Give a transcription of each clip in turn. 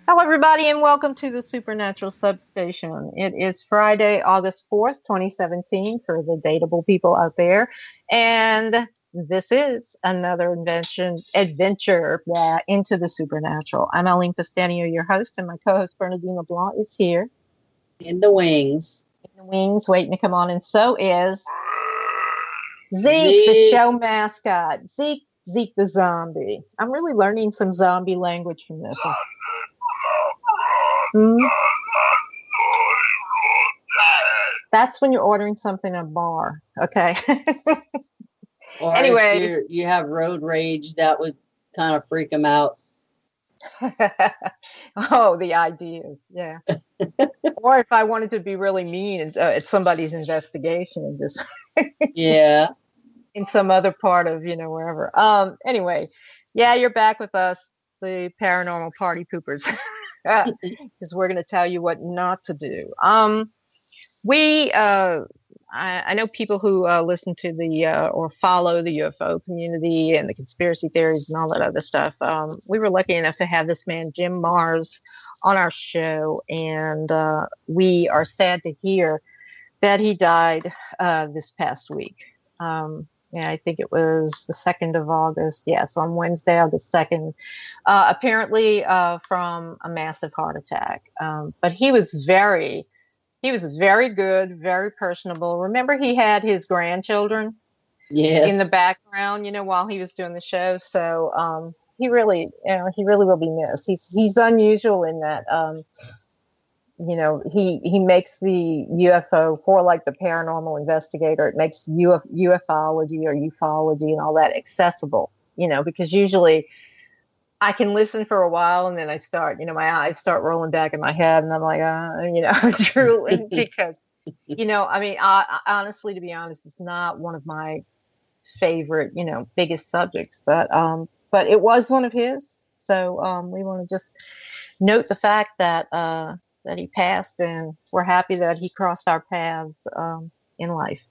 Hello, everybody, and welcome to the Supernatural Substation. It is Friday, August 4th, 2017, for the dateable people out there. And this is another adventure into the supernatural. I'm Eileen Pastanio, your host, and my co host, Bernardine LeBlanc, is here In the wings. in the wings, waiting to come on. And so is Zeke, the Zeke. show mascot. Zeke the zombie. I'm really learning some zombie language from this. Hmm? That's when you're ordering something at a bar. Okay. Or if Anyway. you have road rage, that would kind of freak them out. Oh, the ideas. Yeah. Or if I wanted to be really mean at somebody's investigation and just Yeah. in some other part of, wherever. Anyway, yeah, you're back with us, the paranormal party poopers. Because we're going to tell you what not to do. We I know people who listen to the or follow the UFO community and the conspiracy theories and all that other stuff. We were lucky enough to have this man, Jim Mars, on our show, and we are sad to hear that he died this past week. Yeah, I think it was the 2nd of August. Yes, on Wednesday, August 2nd. Apparently from a massive heart attack. But he was very good, very personable. Remember, he had his grandchildren in the Yes. background, while he was doing the show. So he really will be missed. He's unusual in that, he makes the UFO for like the paranormal investigator. It makes ufology or ufology and all that accessible. Because usually I can listen for a while and then I start, my eyes start rolling back in my head and I'm like, drooling because, honestly, to be honest, it's not one of my favorite, biggest subjects, but it was one of his. So, we want to just note the fact that he passed and we're happy that he crossed our paths, in life.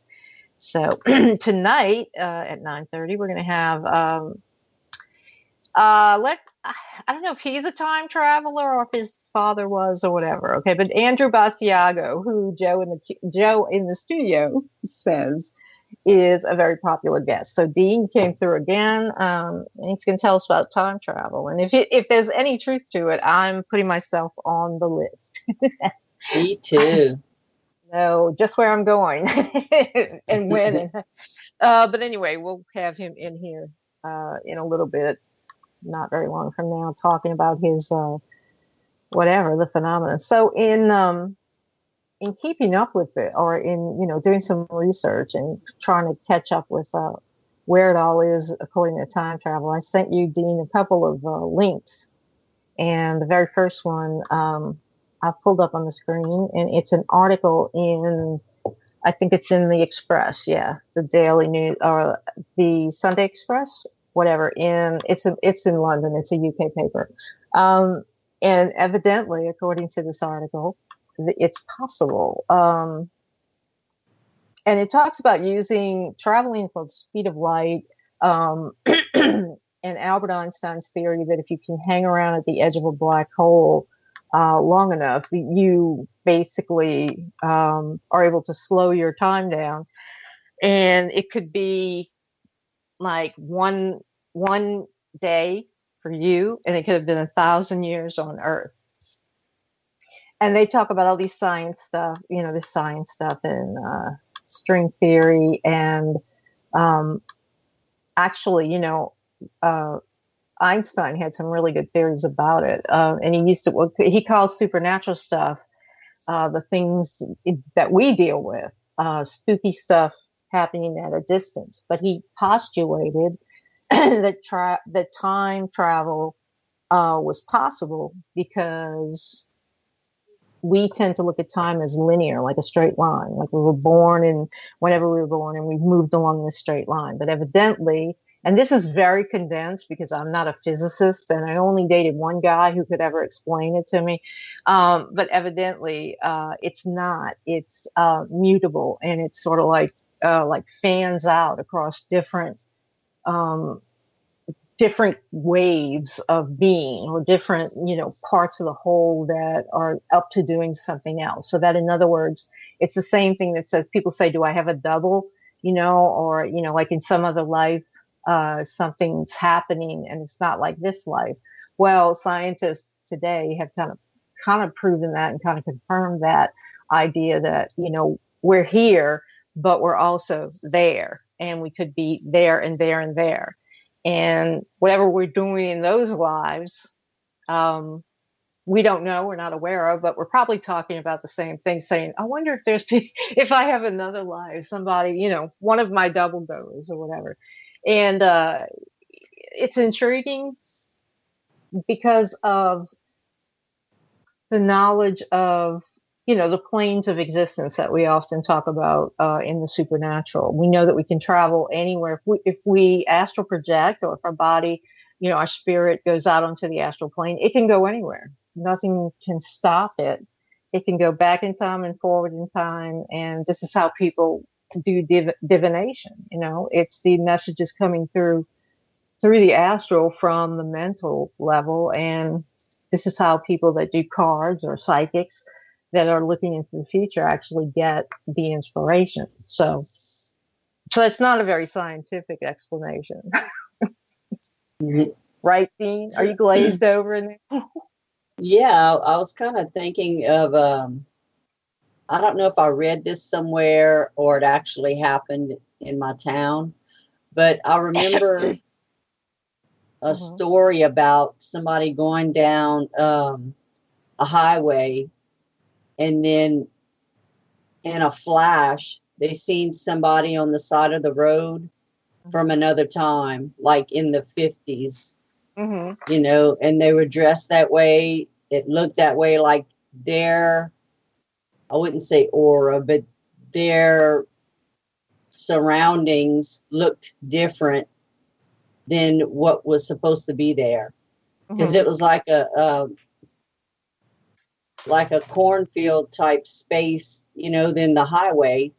So tonight, at 9:30, we're going to have, let I don't know if he's a time traveler or if his father was or whatever. Okay, but Andrew Basiago, who Joe in the studio says is a very popular guest. So Dean came through again, and he's going to tell us about time travel. And if there's any truth to it, I'm putting myself on the list. Me too. No, just where I'm going and when. But anyway, we'll have him in here in a little bit, not very long from now, talking about his whatever the phenomenon. So in keeping up with it, or in doing some research and trying to catch up with where it all is according to time travel, I sent you, Dean, a couple of links, and the very first one I've pulled up on the screen, and it's an article in. I think it's in the Express, yeah, the Daily News or the Sunday Express, whatever. It's in London. It's a UK paper, and evidently, according to this article, it's possible. And it talks about traveling for the speed of light, and Albert Einstein's theory that if you can hang around at the edge of a black hole long enough, you basically are able to slow your time down, and it could be like one day for you, and it could have been 1,000 years on Earth. And they talk about all these science stuff, this science stuff and string theory, and um, actually, Einstein had some really good theories about it, and he calls supernatural stuff the things that we deal with, spooky stuff happening at a distance. But he postulated that time travel was possible because we tend to look at time as linear, like a straight line, like we were born and whenever we were born and we moved along this straight line. But evidently, and this is very condensed because I'm not a physicist and I only dated one guy who could ever explain it to me. But evidently, it's not. It's mutable, and it's sort of like fans out across um, different waves of being, or different, parts of the whole that are up to doing something else. So that, in other words, it's the same thing that says, people say, do I have a double, or, like in some other life, something's happening and it's not like this life. Well, scientists today have kind of proven that, and kind of confirmed that idea that, we're here, but we're also there, and we could be there and there and there. And whatever we're doing in those lives, we don't know, we're not aware of, but we're probably talking about the same thing, saying, I wonder if if I have another life, somebody, one of my double goes or whatever. And it's intriguing because of the knowledge of, the planes of existence that we often talk about in the supernatural. We know that we can travel anywhere. If we astral project, or if our body, our spirit goes out onto the astral plane, it can go anywhere. Nothing can stop it. It can go back in time and forward in time. And this is how people do divination. It's the messages coming through the astral from the mental level. And this is how people that do cards, or psychics that are looking into the future, actually get the inspiration. So it's not a very scientific explanation. Mhm. Right, Dean? Are you glazed over in there? Yeah, I was kind of thinking of, I don't know if I read this somewhere or it actually happened in my town, but I remember a Mhm. story about somebody going down a highway, and then in a flash, they seen somebody on the side of the road from Mhm. another time, like in the 50s, Mhm. and they were dressed that way. It looked that way, like their, I wouldn't say aura, but their surroundings looked different than what was supposed to be there. Because Mhm. it was like a cornfield type space, than the highway.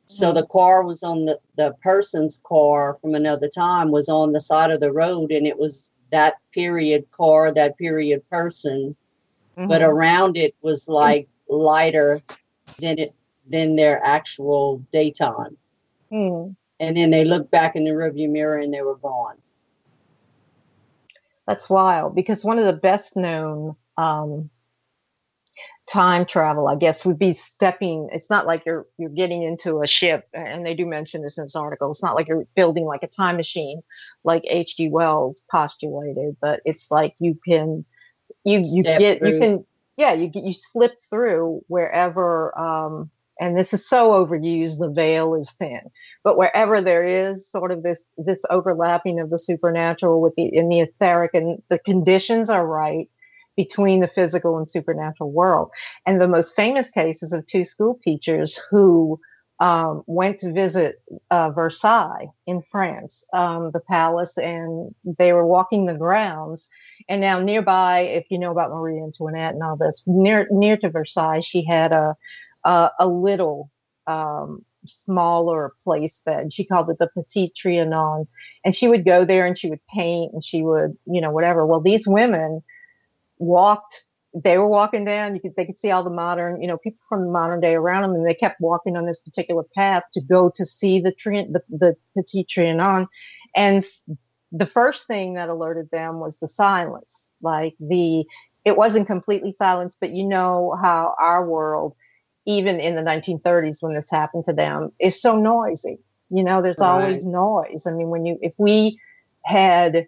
So Mhm. the car was on the person's car from another time was on the side of the road, and it was that period car, that period person, but Mhm. around it was like lighter than their actual daytime. Mhm. And then they looked back in the rearview mirror and they were gone. That's wild, because one of the best known time travel, I guess, would be stepping. It's not like you're getting into a ship, and they do mention this in this article. It's not like you're building like a time machine, like H.G. Wells postulated, but it's like you Step get you through. can yeah, you slip through wherever. And this is so overused, the veil is thin, but wherever there is sort of this overlapping of the supernatural with the in the etheric, and the conditions are right between the physical and supernatural world. And the most famous cases of two school teachers who went to visit Versailles in France, the palace, and they were walking the grounds. And now nearby, if you know about Marie Antoinette and all this, near to Versailles, she had a little smaller place bed. She called it the Petit Trianon, and she would go there and she would paint and she would, whatever. Well, these women walked. They were walking down. They could see all the modern, people from the modern day around them, and they kept walking on this particular path to go to see the Petit Trianon. And the first thing that alerted them was the silence. It wasn't completely silence, but you know how our world, even in the 1930s when this happened to them, is so noisy. There's always Right. noise. I mean, had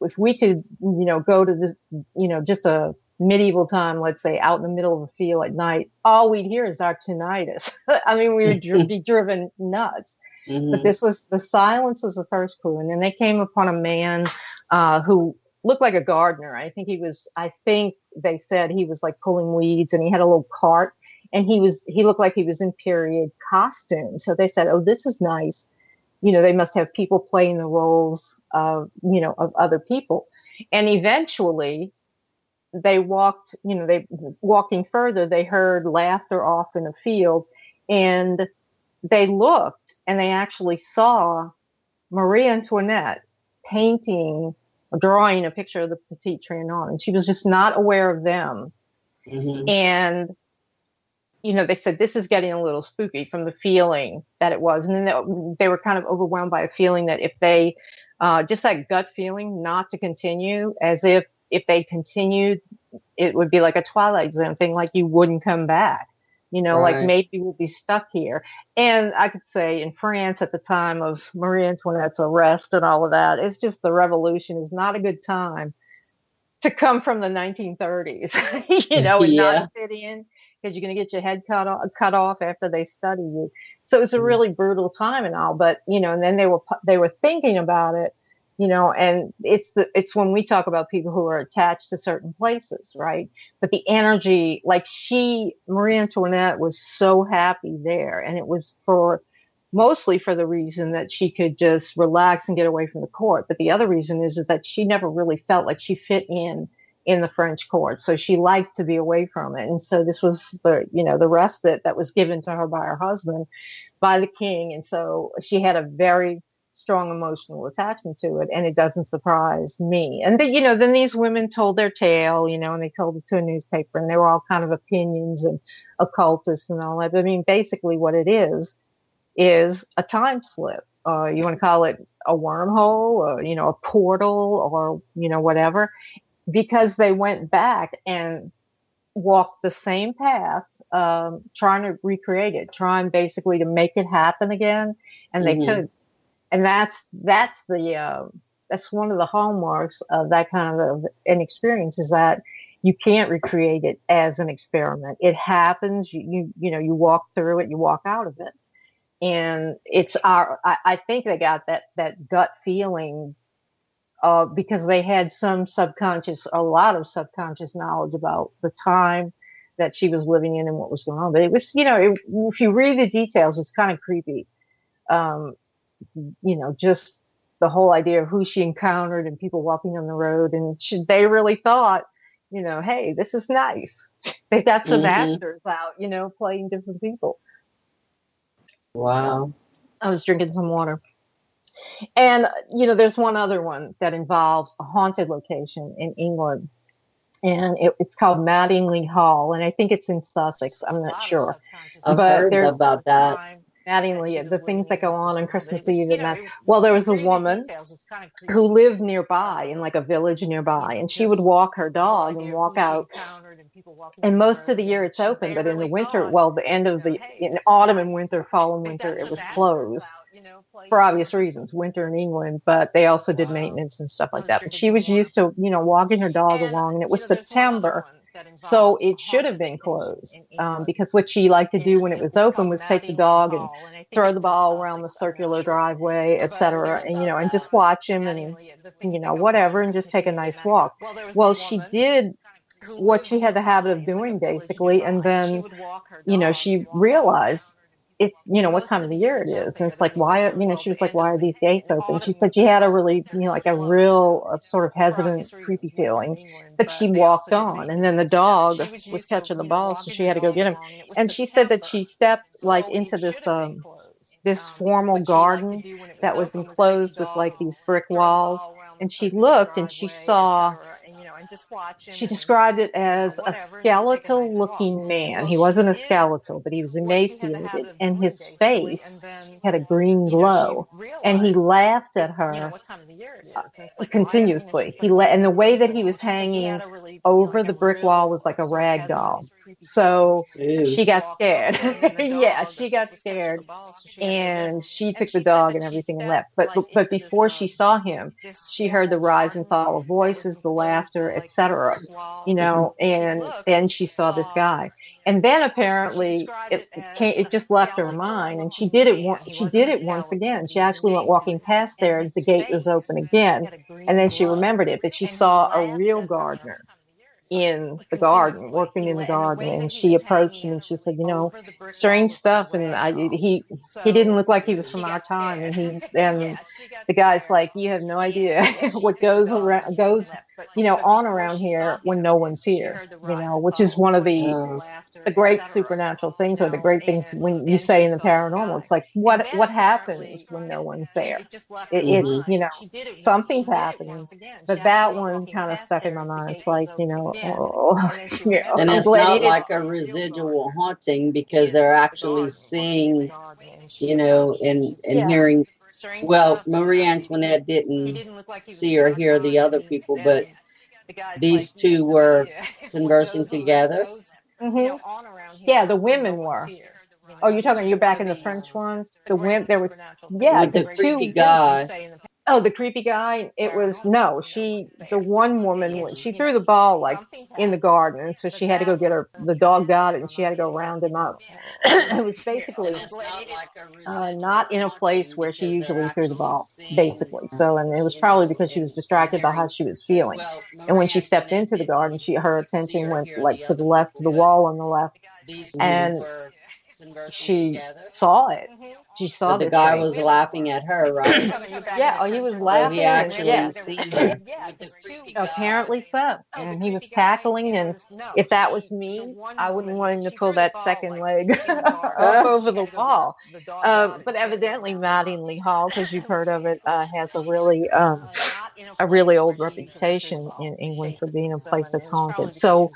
if we could, go to this, just a medieval time, let's say, out in the middle of a field at night, all we'd hear is our tinnitus. I mean, we would be driven nuts. But Hmm. the silence was the first clue. And then they came upon a man who looked like a gardener. I think they said he was like pulling weeds, and he had a little cart, and he looked like he was in period costume. So they said, oh, this is nice. They must have people playing the roles of other people. And eventually they walking further, they heard laughter off in a field, and they looked and they actually saw Marie Antoinette painting drawing a picture of the petite Trianon, and she was just not aware of them. Hmm. And they said this is getting a little spooky from the feeling that it was, and then they were kind of overwhelmed by a feeling that if they, just that gut feeling, not to continue, as if they continued, it would be like a Twilight Zone thing, like you wouldn't come back. Like Right. maybe we'll be stuck here. And I could say in France at the time of Marie Antoinette's arrest and all of that, it's just the revolution is not a good time to come from the 1930s, and not Yeah. fit in because you're going to get your head cut off after they study you. So it's a really brutal time and all, but and then they were thinking about it, and it's when we talk about people who are attached to certain places, right? But the energy, like Marie Antoinette was so happy there, and it was mostly for the reason that she could just relax and get away from the court. But the other reason is that she never really felt like she fit in the French court. So she liked to be away from it. And so this was the respite that was given to her by her husband, by the king. And so she had a very strong emotional attachment to it. And it doesn't surprise me. And then these women told their tale, and they told it to a newspaper, and they were all kind of opinions and occultists and all that. I mean, basically what it is a time slip. You want to call it a wormhole, or, a portal, or, whatever, because they went back and walked the same path, trying to recreate it, trying basically to make it happen again. And they Hmm. could. And that's one of the hallmarks of that kind of an experience, is that you can't recreate it as an experiment. It happens. You walk through it, you walk out of it. And I think they got that gut feeling, because they had a lot of subconscious knowledge about the time that she was living in and what was going on. But it was, if you read the details, it's kind of creepy. Um, just the whole idea of who she encountered and people walking on the road, and they really thought, hey, this is nice. They got some Hmm. actors out, playing different people. Wow. I was drinking some water. And, there's one other one that involves a haunted location in England, and it's called Mattingly Hall, and I think it's in Sussex. I'm not sure. I've But heard there's about that. Mattingly, the things that go on Christmas Eve and that. Well, there was a woman who lived nearby, in like a village nearby, and she would walk her dog and walk out. And most of the year it's open, but in the winter, well, in autumn and winter, fall and winter, it was closed for obvious reasons, winter in England, but they also did maintenance and stuff like that. But she was used to, walking her dog along, and it was September, so it should have been closed, because what she liked to do when it was open was take the dog and throw the ball around the circular driveway, etc., and just watch him and, whatever, and just take a nice walk. Well, she did what she had the habit of doing, basically, and then she realized it's, what time of the year it is. And it's like, why, she was like, why are these gates open? She said she had a really, like a real sort of hesitant, creepy feeling, but she walked on. And then the dog was catching the ball, so she had to go get him. And she said that she stepped like into this formal garden that was enclosed with like these brick walls. And she looked and she described it as a skeletal looking man. He wasn't a skeletal, but he was emaciated, and his face had a green glow. And he laughed at her, continuously. And the way that he was hanging over the brick wall was like a rag doll. So Ooh. she got scared. Yeah, she got scared, and she took the dog and everything and left. But before she saw him, she heard the rise and fall of voices, the laughter, etc. And then she saw this guy. And then apparently it just left her mind, and she did it once again. She actually went walking past there as the gate was open again, and then she remembered it. But she saw a real gardener in the garden, working in the garden, and she approached him and she said, strange stuff. And he didn't look like he was from our time. And the guy's like, you have no idea what goes on around here when no one's here, which is one of the Oh. the great supernatural things or the great things when you say in the paranormal, it's like what happens when no one's there? It's Hmm. something's happening, but that one kind of stuck in my mind. It's like oh, And I'm it's glad he not didn't. like a residual haunting because they're actually seeing, and Yeah. hearing. Well, Marie Antoinette didn't see or hear the other people, but these two were conversing together Hmm. Yeah, the women were. Oh, you're back in the French one. The women there were, yeah, with the because creepy two. guy. Oh, the creepy guy. It was no. The one woman when she threw the ball like in the garden, and so she had to go get her. The dog got it, and she had to go round him up. It was And basically it's not like a not residual in a place haunting where she because they're usually threw the actually ball, seeing, basically. So, and it was probably because she was and distracted by how hearing. she was feeling. Well, And when Marie she stepped Antoinette into the garden, didn't her see attention or went hear like the to the other left, to people, the but wall on the left, these two and were conversing she together. saw it. She saw But the this guy thing. was laughing at her, right? Yeah, oh, he was So he laughing, and actually yes, seen her with the creepy guy. apparently so. And he was cackling, and if that was me, I wouldn't want him to pull that second leg up Uh, over the wall. But evidently, Mattingly Hall, because you've heard of it, has a really old reputation in England for being a place that's haunted. So,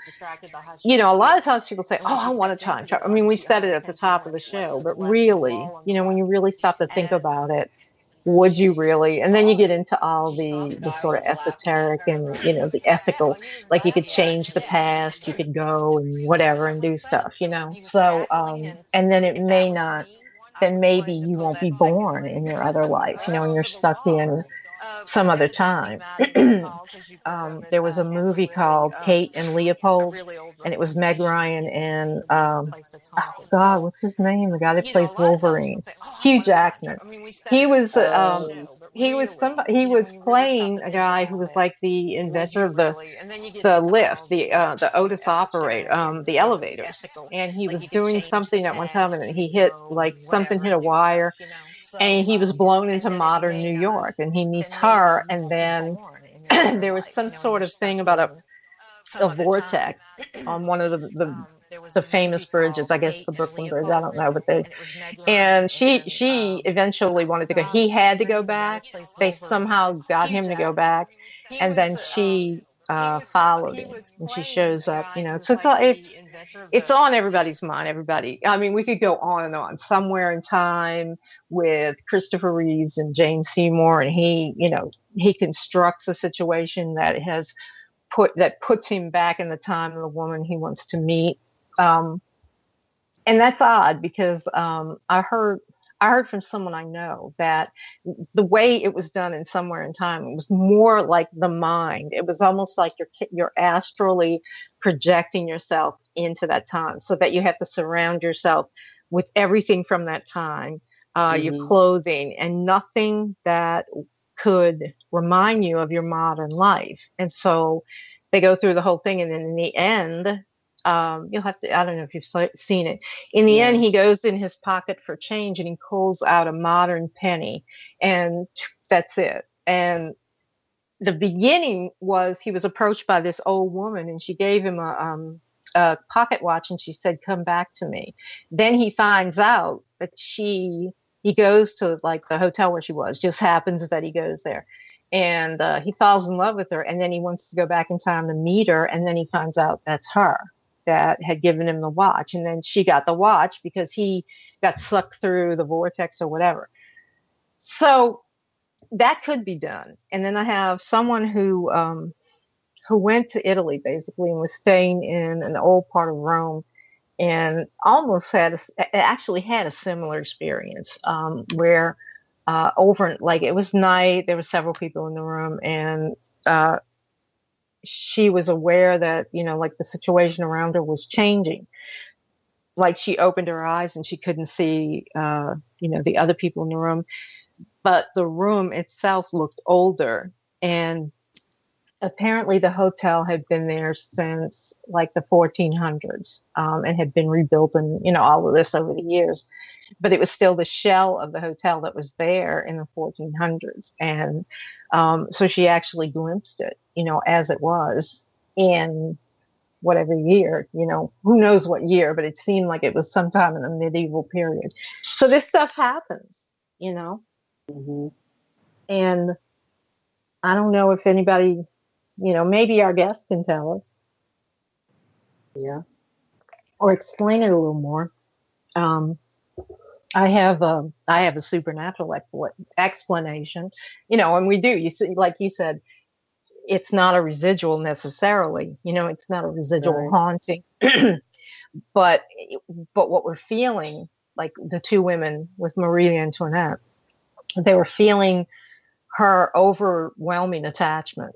a lot of times people say, "Oh, I want a time travel." I mean, we said it at the top of the show, but really, when you really stop to think about it, would you really? And then you get into all the the guy sort of was laughing at esoteric her, and right? the ethical, like you could change the past, you could go and whatever and do stuff. So and then it may not, then maybe you won't be born in your other life, and you're stuck in some other time. There was a movie called Kate and Leopold, and it was Meg Ryan and oh God, what's his name? The guy that plays Wolverine, Hugh Jackman. He was he was playing a guy who was like the inventor of the lift, the Otis operate the elevators, and he was doing something at one time, and he hit like something hit a wire, and he was blown into modern New York, and he meets her, and then there was some sort of thing about a vortex on one of the famous bridges, I guess the Brooklyn Bridge, I don't know, but and she eventually wanted to go. He had to go back. They somehow got him to go back, and then she followed him, and she shows up. So it's on everybody's mind. Everybody. I mean, we could go on and on. Somewhere in time with Christopher Reeves and Jane Seymour, and he constructs a situation that puts him back in the time of the woman he wants to meet. Um, and that's odd because I heard from someone I know that the way it was done in Somewhere in Time, it was more like the mind. It was almost like you're astrally projecting yourself into that time, so that you have to surround yourself with everything from that time, your Hmm. clothing, and nothing that could remind you of your modern life. And so they go through the whole thing, and then in the end, you'll have to, I don't know if you've seen it. In the end, No. he goes in his pocket for change, and he pulls out a modern penny, and that's it. And the beginning was he was approached by this old woman, and she gave him a pocket watch, and she said, "Come back to me." Then he finds out that he goes to like the hotel where she was. Just happens that he goes there, and he falls in love with her, and then he wants to go back in time to meet her, and then he finds out that's her that had given him the watch, and then she got the watch because he got sucked through the vortex or whatever. So that could be done. And then I have someone who went to Italy basically and was staying in an old part of Rome, and almost actually had a similar experience, where over like it was night, there were several people in the room, and she was aware that like the situation around her was changing. Like she opened her eyes and she couldn't see the other people in the room, but the room itself looked older. And apparently the hotel had been there since like the 1400s, and had been rebuilt, and all of this over the years, but it was still the shell of the hotel that was there in the 1400s. And so she actually glimpsed it as it was. And whatever year, who knows what year, but it seemed like it was sometime in the medieval period. So this stuff happens, Mm-hmm. and I don't know if anybody, maybe our guests can tell us Yeah. or explain it a little more. Um, I have a supernatural explanation, and we do. You see, like you said, it's not a residual necessarily. It's not a residual Right. haunting, but what we're feeling, like the two women with Marie Antoinette, they were feeling her overwhelming attachment.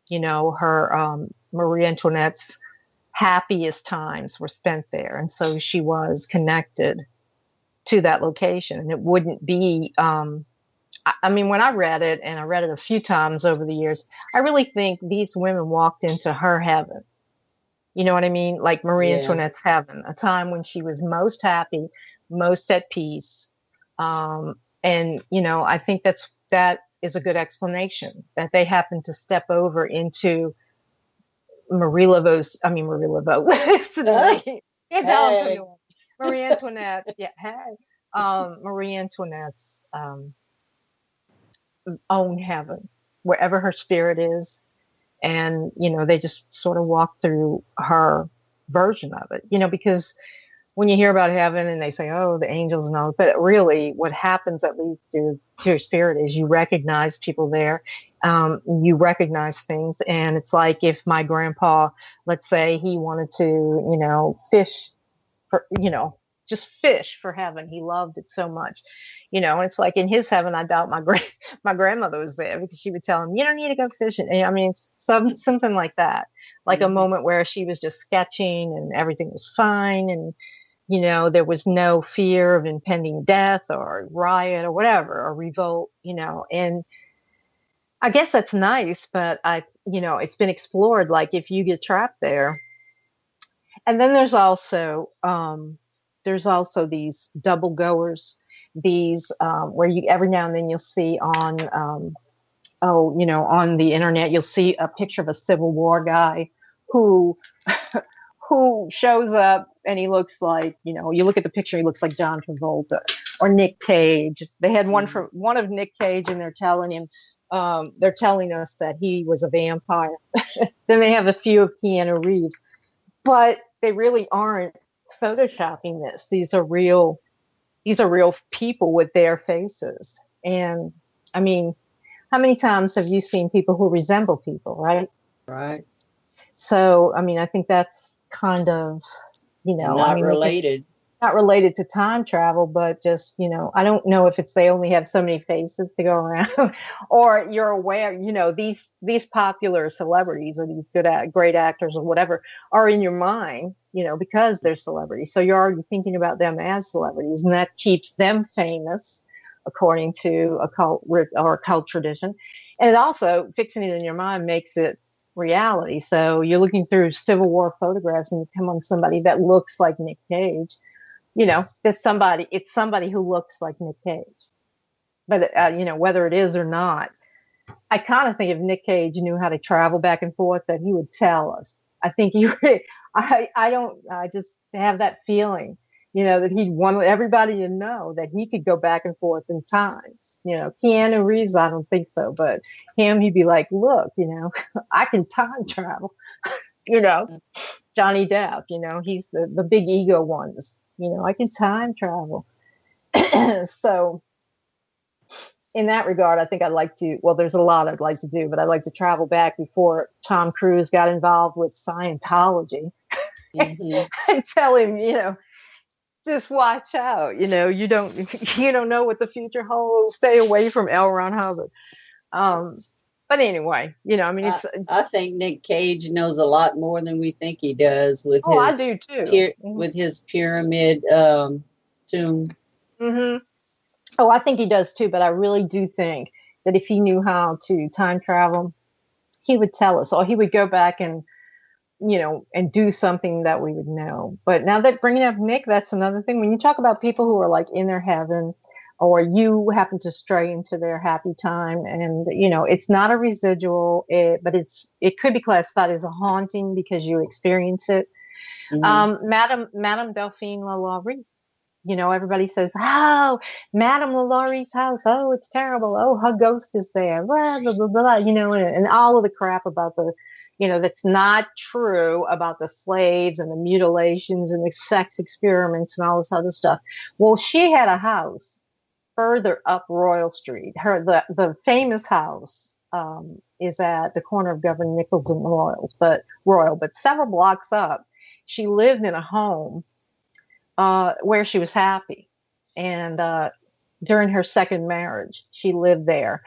Her Marie Antoinette's happiest times were spent there, and so she was connected to that location. And it wouldn't be. I mean, when I read it, and I read it a few times over the years, I really think these women walked into her heaven. You know what I mean? Like Marie Yeah. Antoinette's heaven, a time when she was most happy, most at peace. And, I think that is a good explanation that they happened to step over into Marie Laveau. Can't tell I'm from Hey. New Orleans. Marie Antoinette. Yeah. Hey. Marie Antoinette's own heaven, wherever her spirit is. And, they just sort of walk through her version of it, because when you hear about heaven and they say, oh, the angels and all, but really what happens, at least to your spirit, is you recognize people there. You recognize things. And it's like if my grandpa, let's say he wanted to, fish for, just fish for heaven. He loved it so much, and it's like in his heaven, I doubt my grandmother was there, because she would tell him, you don't need to go fishing. And, I mean, something like that, like a Mm-hmm. moment where she was just sketching and everything was fine. And, there was no fear of impending death or riot or whatever, or revolt, and I guess that's nice, but it's been explored. Like if you get trapped there, and then there's also these double goers, these where you every now and then you'll see on the internet, you'll see a picture of a Civil War guy who who shows up, and he looks like, you look at the picture, he looks like John Travolta or Nick Cage. They had one of Nick Cage, and they're telling us that he was a vampire. Then they have a few of Keanu Reeves, but they really aren't photoshopping this. These are real people with their faces. And I mean, how many times have you seen people who resemble people, right? Right. So, I mean, I think that's kind of, And I not mean, we can related. not related to time travel, but just, I don't know if it's they only have so many faces to go around, or you're aware, these popular celebrities or these great actors or whatever are in your mind, because they're celebrities. So you're already thinking about them as celebrities, and that keeps them famous according to a cult or a cult tradition. And it also, fixing it in your mind makes it reality. So you're looking through Civil War photographs and you come on somebody that looks like Nick Cage. It's somebody who looks like Nick Cage. But, whether it is or not, I kind of think if Nick Cage knew how to travel back and forth, that he would tell us. I think I just have that feeling, that he'd want everybody to know that he could go back and forth in time. Keanu Reeves, I don't think so, but him, he'd be like, look, I can time travel, you know, Johnny Depp, he's the big ego ones. I can time travel. So in that regard, I think I'd like to, well, there's a lot I'd like to do, but I'd like to travel back before Tom Cruise got involved with Scientology Mm-hmm. and tell him, just watch out. You don't know what the future holds. Stay away from L. Ron Hubbard. Um, but anyway, I mean, I, it's, I think Nick Cage knows a lot more than we think he does with oh, I his do too. pyramid tomb. Mm-hmm. Oh, I think he does too, but I really do think that if he knew how to time travel, he would tell us, or he would go back and do something that we would know. But now that bringing up Nick, that's another thing. When you talk about people who are like in their heaven, or you happen to stray into their happy time, and it's not a residual, but it could be classified as a haunting because you experience it. Mm-hmm. Madame Delphine Lalaurie. Everybody says, "Oh, Madame Laurie's house. Oh, it's terrible. Oh, her ghost is there." Blah blah blah blah. And all of the crap about that's not true about the slaves and the mutilations and the sex experiments and all this other stuff. Well, she had a house further up Royal Street. The famous house is at the corner of Governor Nichols and Royal, but several blocks up, she lived in a home where she was happy. And during her second marriage, she lived there.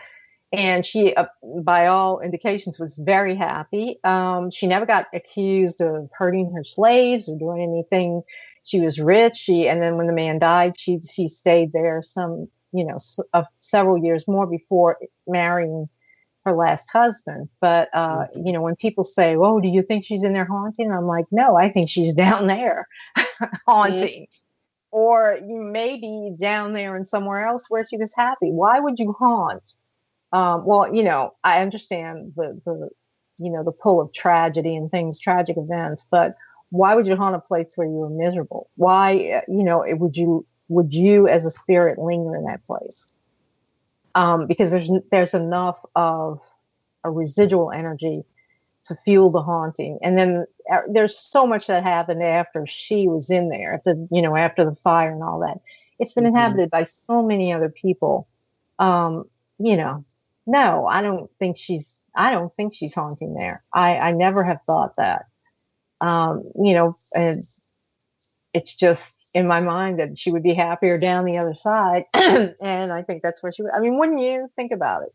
And she, by all indications, was very happy. She never got accused of hurting her slaves or doing anything. She was rich. And then when the man died, she stayed there several years more before marrying her last husband. But when people say, "Oh, do you think she's in there haunting?" I'm like, no, I think she's down there haunting. Or you may be down there and somewhere else where she was happy. Why would you haunt? Well, I understand the pull of tragedy and things, tragic events, but why would you haunt a place where you were miserable? Why, would you as a spirit linger in that place? Because there's enough of a residual energy to fuel the haunting. And then there's so much that happened after she was in there, after the fire and all that. It's been inhabited by so many other people. No, I don't think she's haunting there. I never have thought that. And it's just in my mind that she would be happier down the other side. And I think that's where she would. I mean, wouldn't you think about it?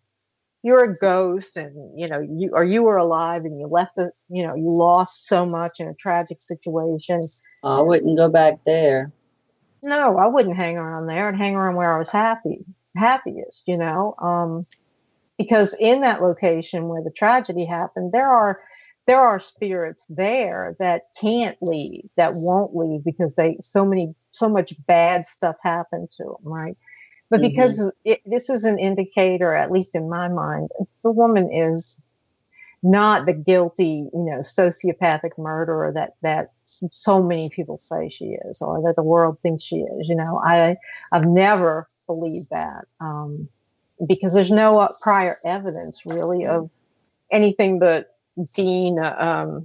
You're a ghost, and you were alive and you left us, you lost so much in a tragic situation. I wouldn't go back there. No, I wouldn't hang around there. I'd hang around where I was happiest, because in that location where the tragedy happened, there are spirits there that can't leave, that won't leave because so much bad stuff happened to them, right? But because this is an indicator, at least in my mind, the woman is not the guilty, sociopathic murderer that so many people say she is, or that the world thinks she is. I've never believed that because there's no prior evidence really of anything but being, I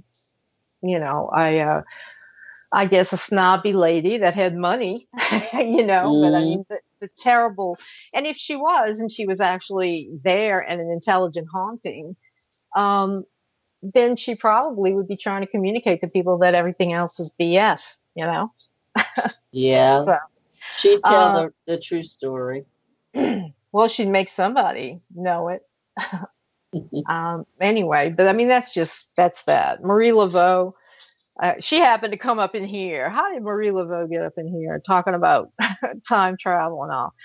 guess a snobby lady that had money, but I mean, the terrible, and if she was actually there and an intelligent haunting, then she probably would be trying to communicate to people that everything else is BS, Yeah. So, she'd tell the true story. Well, she'd make somebody know it. Anyway, but I mean, that's that. Marie Laveau, she happened to come up in here. How did Marie Laveau get up in here talking about time travel and all?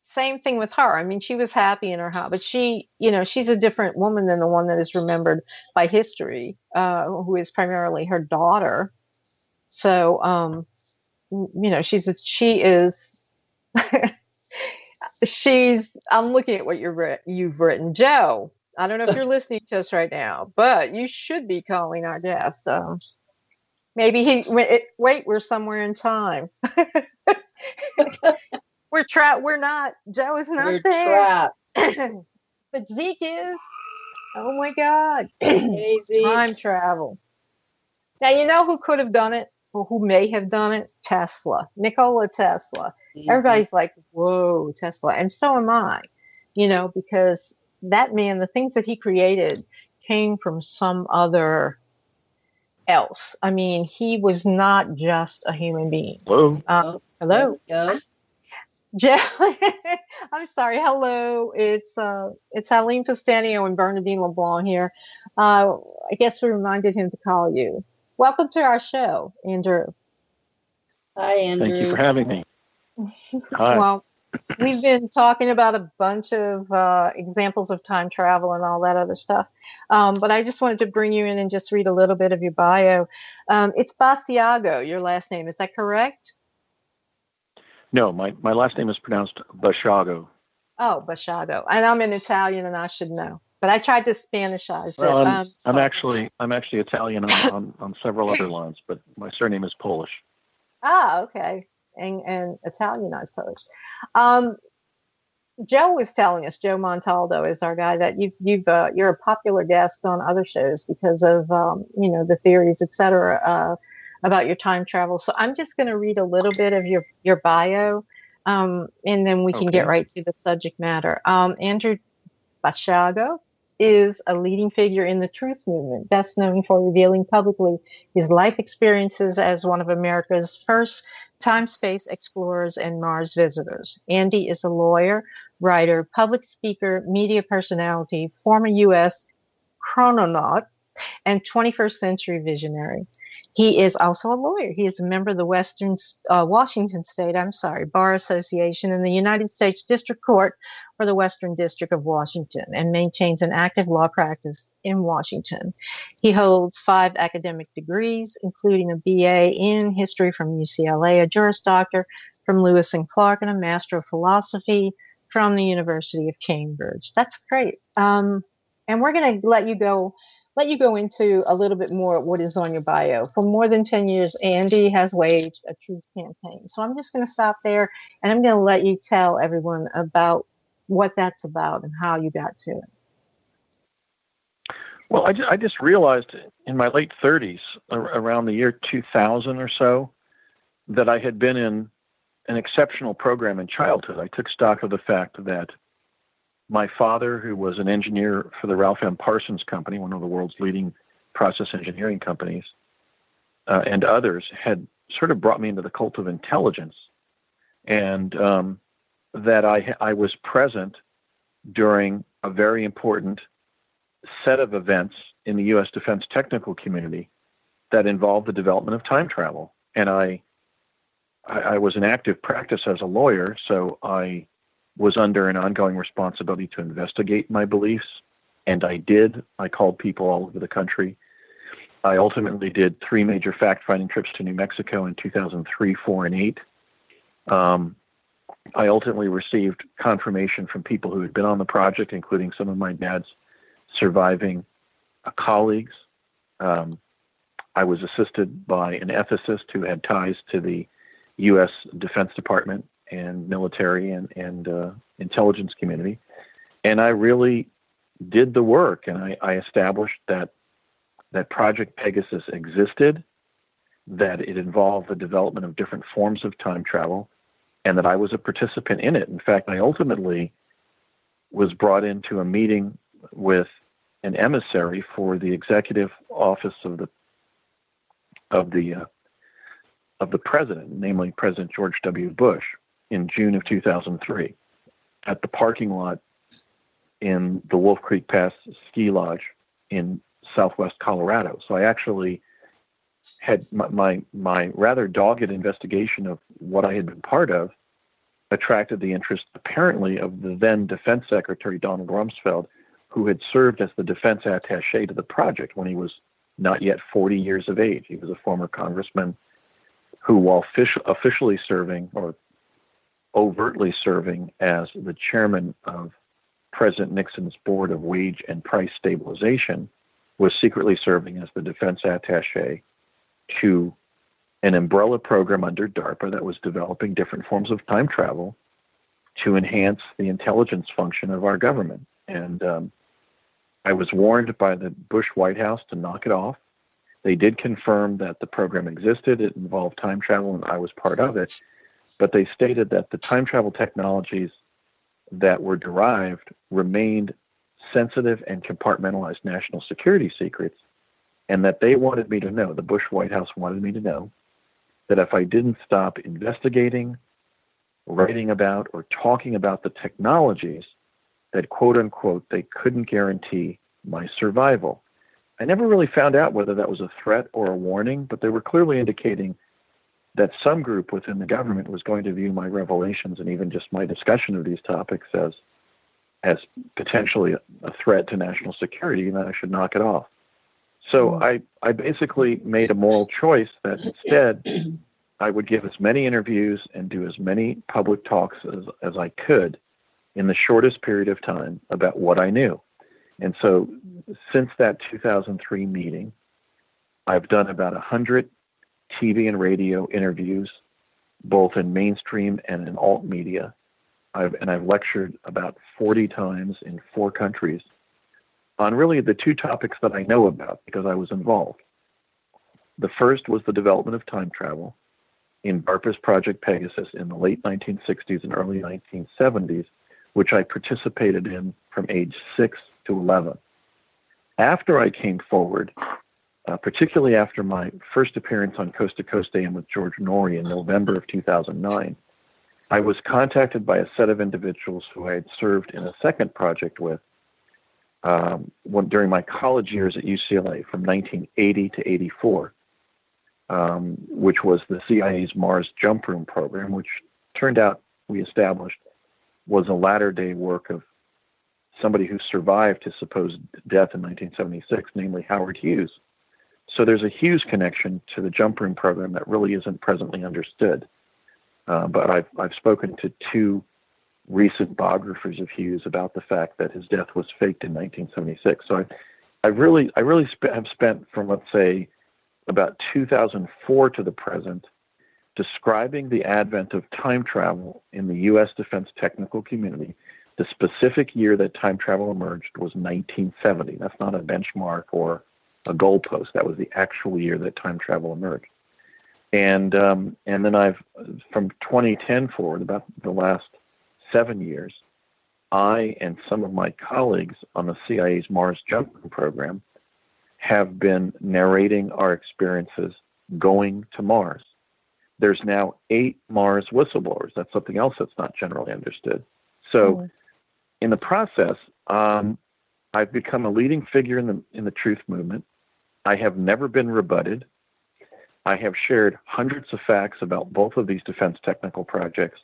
Same thing with her. I mean, she was happy in her house, but she's a different woman than the one that is remembered by history, who is primarily her daughter. So, she is. I'm looking at what you've written, Joe. I don't know if you're listening to us right now, but you should be calling our guest. Maybe we're somewhere in time. We're trapped. We're not. Joe is not there. Trapped. But Zeke is. Oh my God. Hey, Zeke. Time travel. Now, you know who could have done it, or who may have done it? Tesla. Nikola Tesla. Everybody's like, whoa, Tesla. And so am I, because that man, the things that he created came from some other else. I mean, he was not just a human being. Hello. Hello. Joe, I'm sorry. Hello, it's Eileen Pistanio and Bernadine LeBlanc here. I guess we reminded him to call you. Welcome to our show, Andrew. Hi, Andrew. Thank you for having me. Hi. Well, we've been talking about a bunch of examples of time travel and all that other stuff, but I just wanted to bring you in and just read a little bit of your bio. It's Basiago, your last name. Is that correct? No, my last name is pronounced Basiago. Oh, Basiago. And I'm an Italian, and I should know. But I tried to Spanishize Well, it. I'm actually Italian on several other lines, but my surname is Polish. Okay. And Italianized Polish. Um, Joe was telling us, Joe Montaldo is our guy, that you're a popular guest on other shows because of the theories, etc., about your time travel. So I'm just going to read a little bit of your bio, and then we can get Okay. right to the subject matter. Andrew Basiago is a leading figure in the truth movement, best known for revealing publicly his life experiences as one of America's first time-space explorers and Mars visitors. Andy is a lawyer, writer, public speaker, media personality, former U.S. chrononaut, and 21st century visionary. He is also a lawyer. He is a member of the Washington State, Bar Association in the United States District Court for the Western District of Washington and maintains an active law practice in Washington. He holds 5 academic degrees, including a BA in history from UCLA, a Juris Doctor from Lewis and Clark, and a Master of Philosophy from the University of Cambridge. That's great. And we're going to let you go into a little bit more of what is on your bio. For more than 10 years, Andy has waged a truth campaign. So I'm just going to stop there, and I'm going to let you tell everyone about what that's about and how you got to it. Well, I just realized in my late 30s, around the year 2000 or so, that I had been in an exceptional program in childhood. I took stock of the fact that my father, who was an engineer for the Ralph M. Parsons Company, one of the world's leading process engineering companies, and others, had sort of brought me into the cult of intelligence, and that I was present during a very important set of events in the U.S. defense technical community that involved the development of time travel. And I was in active practice as a lawyer, so I was under an ongoing responsibility to investigate my beliefs, and I did. I called people all over the country. I ultimately did 3 major fact-finding trips to New Mexico in 2003, 4, and 8. I ultimately received confirmation from people who had been on the project, including some of my dad's surviving colleagues. I was assisted by an ethicist who had ties to the U.S. Defense Department and military and intelligence community. And I really did the work, and I established that Project Pegasus existed, that it involved the development of different forms of time travel, and that I was a participant in it. In fact, I ultimately was brought into a meeting with an emissary for the executive office of the president, namely President George W. Bush, in June of 2003, at the parking lot in the Wolf Creek Pass Ski Lodge in Southwest Colorado. So I actually had my rather dogged investigation of what I had been part of attracted the interest, apparently, of the then Defense Secretary Donald Rumsfeld, who had served as the defense attaché to the project when he was not yet 40 years of age. He was a former congressman who, while officially serving or overtly serving as the chairman of President Nixon's Board of Wage and Price Stabilization, was secretly serving as the defense attaché to an umbrella program under DARPA that was developing different forms of time travel to enhance the intelligence function of our government. And I was warned by the Bush White House to knock it off. They did confirm that the program existed. It involved time travel, and I was part of it. But they stated that the time travel technologies that were derived remained sensitive and compartmentalized national security secrets, and that they wanted me to know, the Bush White House wanted me to know, that if I didn't stop investigating, writing about, or talking about the technologies, that, quote unquote, they couldn't guarantee my survival. I never really found out whether that was a threat or a warning, but they were clearly indicating that some group within the government was going to view my revelations and even just my discussion of these topics as potentially a threat to national security, and that I should knock it off. So I basically made a moral choice that instead I would give as many interviews and do as many public talks as I could in the shortest period of time about what I knew. And so since that 2003 meeting, I've done about 100 TV and radio interviews, both in mainstream and in alt media. I've lectured about 40 times in 4 countries on really the 2 topics that I know about because I was involved. The first was the development of time travel in DARPA's Project Pegasus in the late 1960s and early 1970s, which I participated in from age 6 to 11. After I came forward, particularly after my first appearance on Coast to Coast AM with George Norrie in November of 2009, I was contacted by a set of individuals who I had served in a second project with during my college years at UCLA from 1980 to 84, which was the CIA's Mars Jump Room program, which turned out we established was a latter-day work of somebody who survived his supposed death in 1976, namely Howard Hughes. So there's a Hughes connection to the Jump Room program that really isn't presently understood. But I've spoken to 2 recent biographers of Hughes about the fact that his death was faked in 1976. So I really have spent from, let's say, about 2004 to the present describing the advent of time travel in the U.S. defense technical community. The specific year that time travel emerged was 1970. That's not a benchmark or a goalpost. That was the actual year that time travel emerged. And then I've, from 2010 forward, about the last 7 years, I and some of my colleagues on the CIA's Mars Jump Room program have been narrating our experiences going to Mars. There's now 8 Mars whistleblowers. That's something else that's not generally understood. So in the process, I've become a leading figure in the truth movement. I have never been rebutted. I have shared hundreds of facts about both of these defense technical projects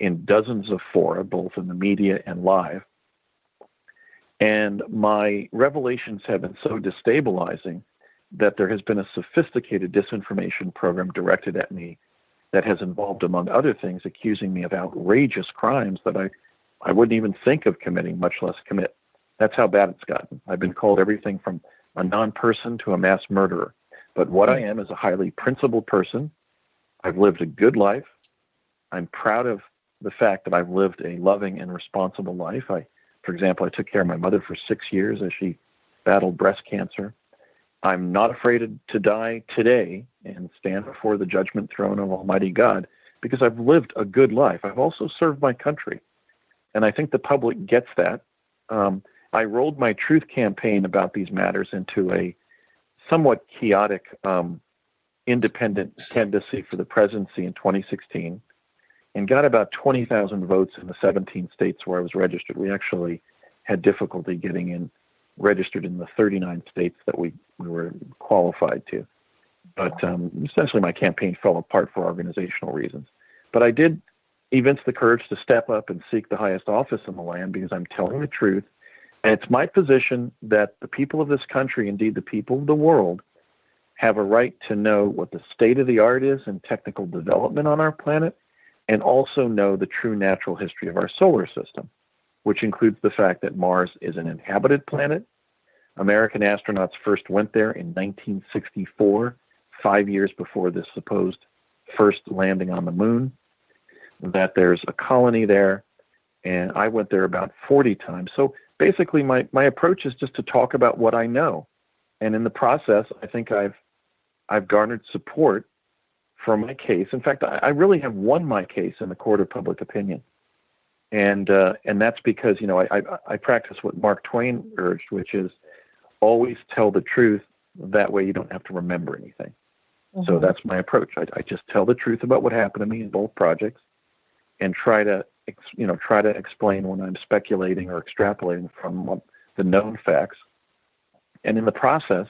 in dozens of fora, both in the media and live. And my revelations have been so destabilizing that there has been a sophisticated disinformation program directed at me that has involved, among other things, accusing me of outrageous crimes that I wouldn't even think of committing, much less commit. That's how bad it's gotten. I've been called everything from a non-person to a mass murderer. But what I am is a highly principled person. I've lived a good life. I'm proud of the fact that I've lived a loving and responsible life. For example, I took care of my mother for 6 years as she battled breast cancer. I'm not afraid to die today and stand before the judgment throne of Almighty God because I've lived a good life. I've also served my country. And I think the public gets that. I rolled my truth campaign about these matters into a somewhat chaotic independent candidacy for the presidency in 2016 and got about 20,000 votes in the 17 states where I was registered. We actually had difficulty getting registered in the 39 states that we were qualified to. But essentially my campaign fell apart for organizational reasons. But I did evince the courage to step up and seek the highest office in the land because I'm telling the truth. And it's my position that the people of this country, indeed the people of the world, have a right to know what the state of the art is in technical development on our planet and also know the true natural history of our solar system, which includes the fact that Mars is an inhabited planet. American astronauts first went there in 1964, 5 years before this supposed first landing on the moon, that there's a colony there, and I went there about 40 times. So basically my approach is just to talk about what I know. And in the process, I think I've garnered support for my case. In fact, I really have won my case in the court of public opinion. And that's because, I practice what Mark Twain urged, which is always tell the truth. That way you don't have to remember anything. Mm-hmm. So that's my approach. I just tell the truth about what happened to me in both projects and try to explain when I'm speculating or extrapolating from the known facts. And in the process,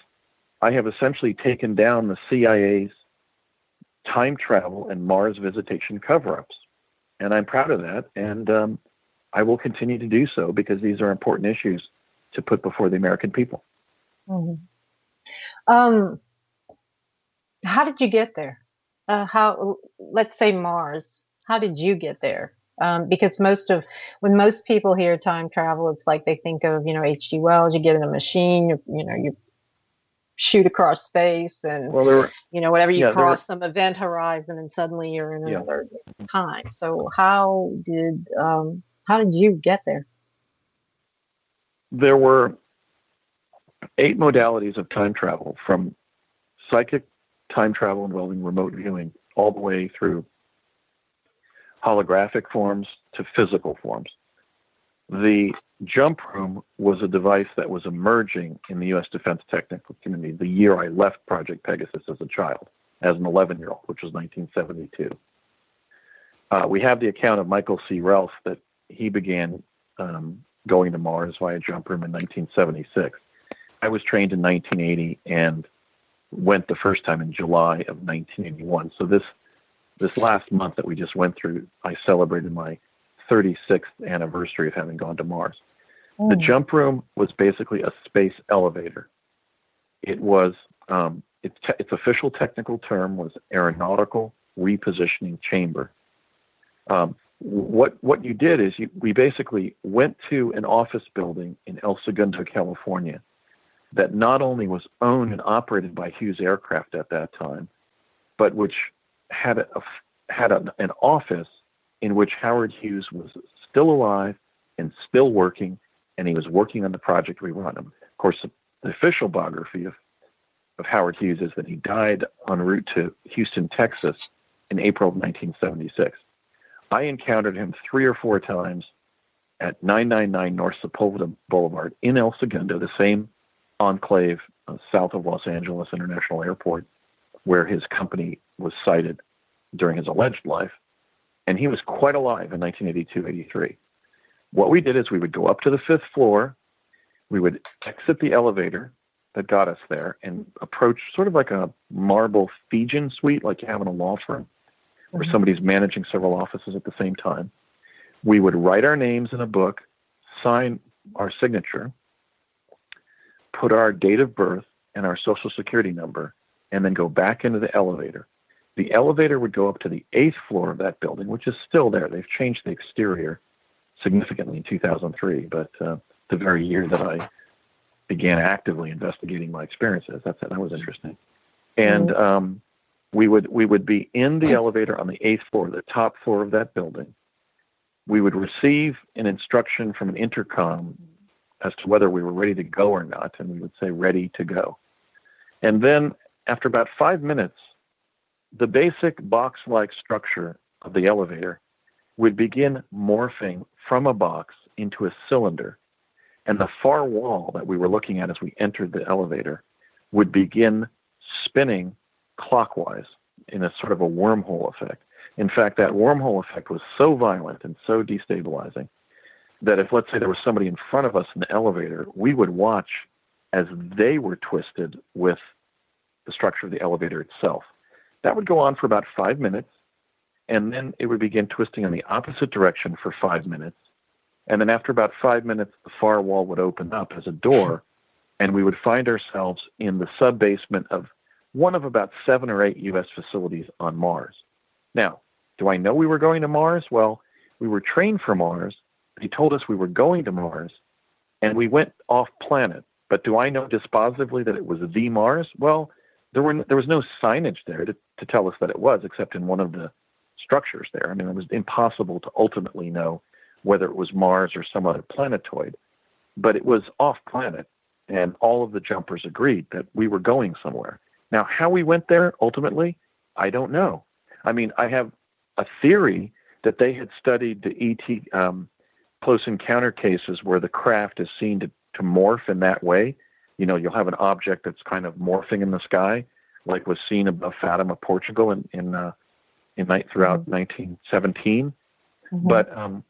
I have essentially taken down the CIA's time travel and Mars visitation cover-ups. And I'm proud of that. And I will continue to do so because these are important issues to put before the American people. Mm-hmm. How did you get there? let's say Mars, how did you get there? Because when most people hear time travel, it's like they think of, H.G. Wells, you get in a machine, you shoot across space and, Well, there were, whatever you yeah, there were, cross some event horizon and suddenly you're in yeah, another time. So how did you get there? there were 8 modalities of time travel, from psychic time travel involving remote viewing all the way through holographic forms to physical forms. The jump room was a device that was emerging in the U.S. defense technical community the year I left Project Pegasus as a child, as an 11-year-old, which was 1972. We have the account of Michael C. Ralph that he began going to Mars via jump room in 1976. I was trained in 1980 and went the first time in July of 1981. So this last month that we just went through, I celebrated my 36th anniversary of having gone to Mars. Mm. The jump room was basically a space elevator. It was, its official technical term was aeronautical repositioning chamber. What you did is we basically went to an office building in El Segundo, California, that not only was owned and operated by Hughes Aircraft at that time, but which had an office in which Howard Hughes was still alive and still working, and he was working on the project we run him. Of course, the official biography of Howard Hughes is that he died en route to Houston, Texas in April of 1976. I encountered him 3 or 4 times at 999 North Sepulveda Boulevard in El Segundo, the same enclave south of Los Angeles International Airport, where his company was sited during his alleged life. And he was quite alive in 1982-83. What we did is we would go up to the 5th floor, we would exit the elevator that got us there and approach sort of like a marble Fijian suite like you have in a law firm, where somebody's managing several offices at the same time. We would write our names in a book, sign our signature, put our date of birth and our social security number, and then go back into the elevator. The elevator would go up to the 8th floor of that building, which is still there. They've changed the exterior significantly in 2003, but the very year that I began actively investigating my experiences, that was interesting. And we would be in the elevator on the 8th floor, the top floor of that building. We would receive an instruction from an intercom as to whether we were ready to go or not, and we would say ready to go. And then after about 5 minutes, the basic box-like structure of the elevator would begin morphing from a box into a cylinder, and the far wall that we were looking at as we entered the elevator would begin spinning clockwise in a sort of a wormhole effect. In fact, that wormhole effect was so violent and so destabilizing that if, let's say, there was somebody in front of us in the elevator, we would watch as they were twisted with the structure of the elevator itself. That would go on for about 5 minutes, and then it would begin twisting in the opposite direction for 5 minutes. And then after about 5 minutes, the far wall would open up as a door, and we would find ourselves in the sub-basement of one of about 7 or 8 U.S. facilities on Mars. Now, do I know we were going to Mars? Well, we were trained for Mars. They told us we were going to Mars, and we went off planet. But do I know dispositively that it was the Mars? Well, there was no signage there to tell us that it was, except in one of the structures there. I mean, it was impossible to ultimately know whether it was Mars or some other planetoid. But it was off planet, and all of the jumpers agreed that we were going somewhere. Now, how we went there ultimately, I don't know. I mean, I have a theory that they had studied the ET close encounter cases where the craft is seen to morph in that way. You know, you'll have an object that's kind of morphing in the sky, like was seen above Fatima, Portugal, throughout 1917. Mm-hmm. But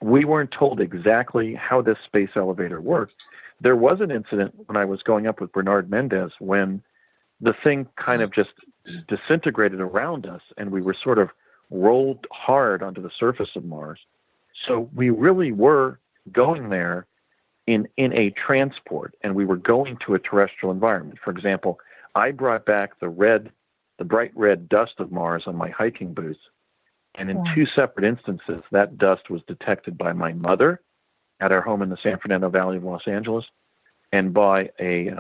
we weren't told exactly how this space elevator worked. There was an incident when I was going up with Bernard Mendez when the thing kind of just disintegrated around us, and we were sort of rolled hard onto the surface of Mars. So we really were going there in a transport, and we were going to a terrestrial environment. For example, I brought back the red the bright red dust of Mars on my hiking boots. And in Wow. 2 separate instances, that dust was detected by my mother at our home in the San Fernando Valley of Los Angeles, and by a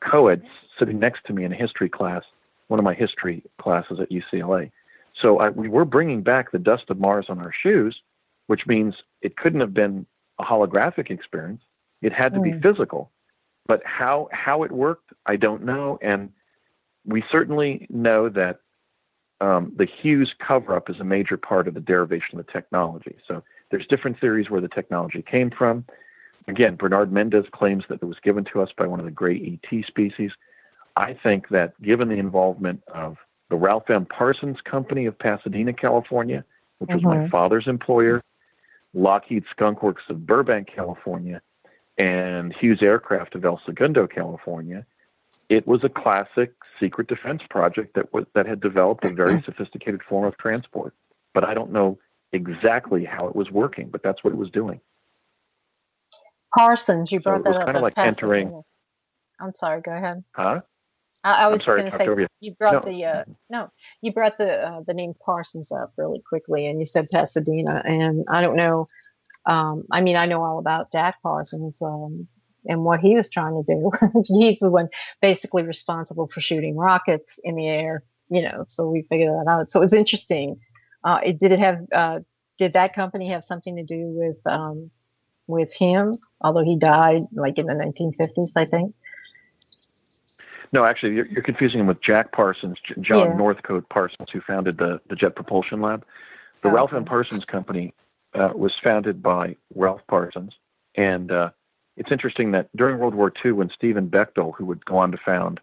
co-ed sitting next to me in a history class, one of my history classes at UCLA. So we were bringing back the dust of Mars on our shoes, which means it couldn't have been a holographic experience. It had to be physical. But how it worked, I don't know. And we certainly know that the Hughes cover-up is a major part of the derivation of the technology. So there's different theories where the technology came from. Again, Bernard Mendez claims that it was given to us by one of the gray ET species. I think that given the involvement of the Ralph M. Parsons Company of Pasadena, California, which was my father's employer, Lockheed Skunk Works of Burbank, California, and Hughes Aircraft of El Segundo, California, it was a classic secret defense project that had developed a very sophisticated form of transport. But I don't know exactly how it was working, but that's what it was doing. Parsons, you brought So it was that up. kind of like entering. I'm sorry. Go ahead. Huh? I was sorry, going to say you brought the name Parsons up really quickly, and you said Pasadena, and I don't know. I mean, I know all about Jack Parsons and what he was trying to do. He's the one basically responsible for shooting rockets in the air, so we figured that out. So it's interesting. Did that company have something to do with him? Although he died like in the 1950s, I think. No, actually, you're confusing him with Jack Parsons, John Northcote Parsons, who founded the Jet Propulsion Lab. The Ralph M. Parsons Company was founded by Ralph Parsons. And it's interesting that during World War II, when Stephen Bechtel, who would go on to found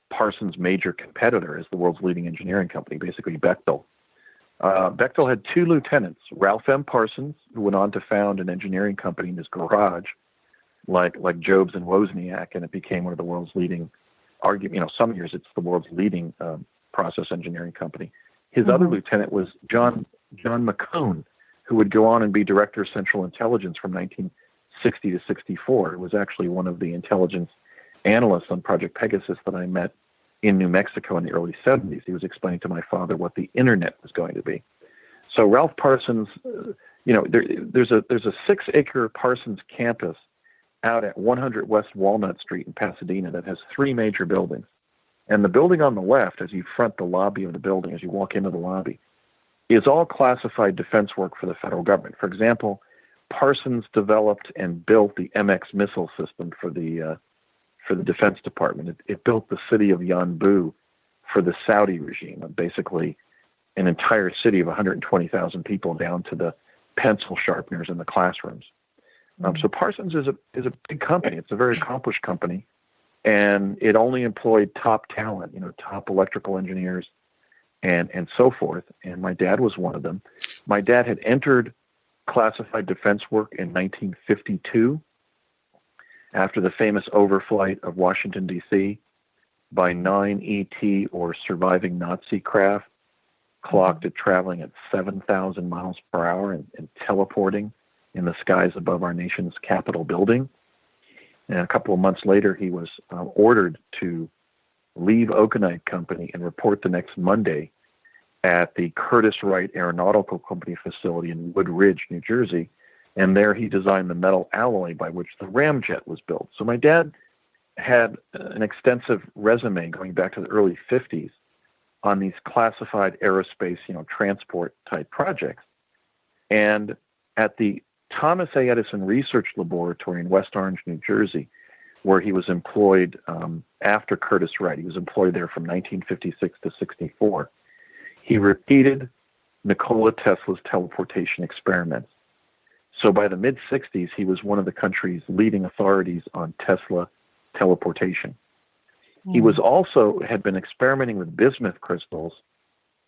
Parsons' major competitor as the world's leading engineering company, basically Bechtel, Bechtel had 2 lieutenants, Ralph M. Parsons, who went on to found an engineering company in his garage, like Jobs and Wozniak, and it became one of the world's leading, some years it's the world's leading process engineering company. His other lieutenant was John McCone, who would go on and be Director of Central Intelligence from 1960 to 64. It was actually one of the intelligence analysts on Project Pegasus that I met in New Mexico in the early 70s. He was explaining to my father what the internet was going to be. So Ralph Parsons, there's a 6-acre Parsons campus out at 100 West Walnut Street in Pasadena that has 3 major buildings. And the building on the left, as you front the lobby of the building, as you walk into the lobby, is all classified defense work for the federal government. For example, Parsons developed and built the MX missile system for the Defense Department. It built the city of Yanbu for the Saudi regime, basically an entire city of 120,000 people down to the pencil sharpeners in the classrooms. So Parsons is a big company. It's a very accomplished company, and it only employed top talent, top electrical engineers and so forth. And my dad was one of them. My dad had entered classified defense work in 1952 after the famous overflight of Washington, D.C. by 9 ET or surviving Nazi craft, clocked at traveling at 7,000 miles per hour and teleporting in the skies above our nation's Capitol building. And a couple of months later, he was ordered to leave Okanite Company and report the next Monday at the Curtiss-Wright Aeronautical Company facility in Wood Ridge, New Jersey. And there he designed the metal alloy by which the ramjet was built. So my dad had an extensive resume going back to the early 50s on these classified aerospace, transport type projects. And at the Thomas A. Edison Research Laboratory in West Orange, New Jersey, where he was employed after Curtiss-Wright. He was employed there from 1956 to 64. He repeated Nikola Tesla's teleportation experiments. So by the mid-60s, he was one of the country's leading authorities on Tesla teleportation. He was also had been experimenting with bismuth crystals,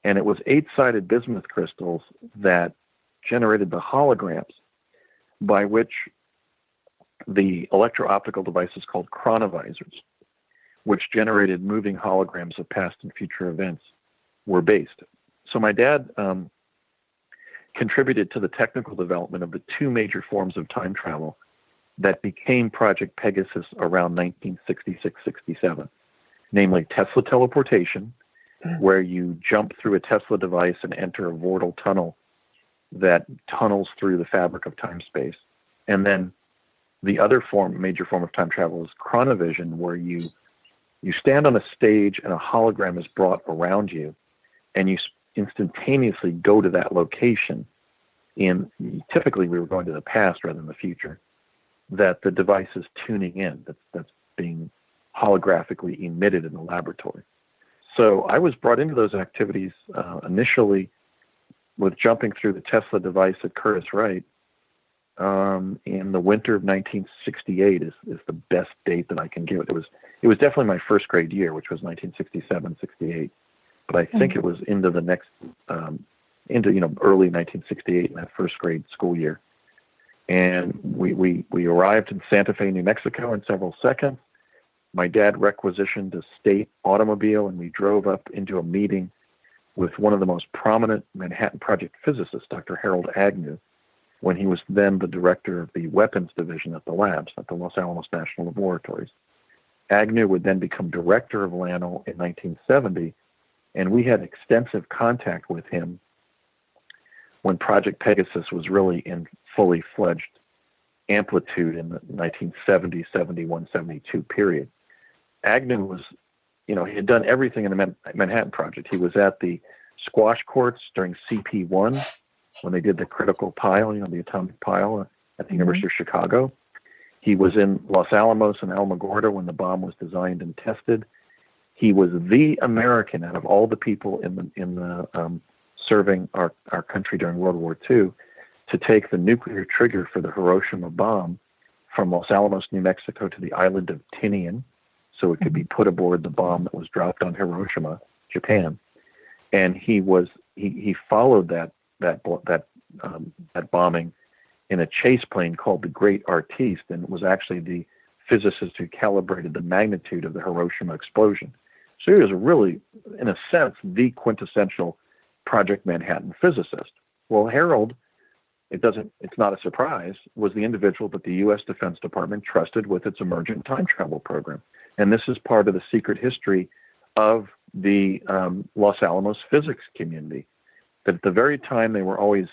and it was 8-sided bismuth crystals that generated the holograms by which the electro-optical devices called chronovisors, which generated moving holograms of past and future events, were based. So my dad contributed to the technical development of the 2 major forms of time travel that became Project Pegasus around 1966-67. namely Tesla teleportation, where you jump through a Tesla device and enter a vortal tunnel that tunnels through the fabric of time-space. And then the other major form of time travel is chronovision, where you stand on a stage and a hologram is brought around you, and you instantaneously go to that location. Typically, we were going to the past rather than the future, that the device is tuning in, that's being holographically emitted in the laboratory. So I was brought into those activities initially with jumping through the Tesla device at Curtiss-Wright in the winter of 1968 is the best date that I can give it. It was definitely my first grade year, which was 1967, 68. But I think it was into the next, early 1968 in that first grade school year. And we arrived in Santa Fe, New Mexico in several seconds. My dad requisitioned a state automobile, and we drove up into a meeting with one of the most prominent Manhattan Project physicists, Dr. Harold Agnew, when he was then the director of the weapons division at the labs at the Los Alamos National Laboratories. Agnew would then become director of LANL in 1970, and we had extensive contact with him when Project Pegasus was really in fully fledged amplitude in the 1970, 71, 72 period. Agnew was, he had done everything in the Manhattan Project. He was at the squash courts during CP1 when they did the critical pile, the atomic pile at the University of Chicago. He was in Los Alamos and Alamogordo when the bomb was designed and tested. He was the American out of all the people in the serving our country during World War II to take the nuclear trigger for the Hiroshima bomb from Los Alamos, New Mexico to the island of Tinian, so it could be put aboard the bomb that was dropped on Hiroshima, Japan. And he followed that bombing in a chase plane called the Great Artiste, and was actually the physicist who calibrated the magnitude of the Hiroshima explosion. So he was really, in a sense, the quintessential Project Manhattan physicist. Well, Harold, it's not a surprise, was the individual that the U.S. Defense Department trusted with its emergent time travel program. And this is part of the secret history of the Los Alamos physics community. That at the very time they were always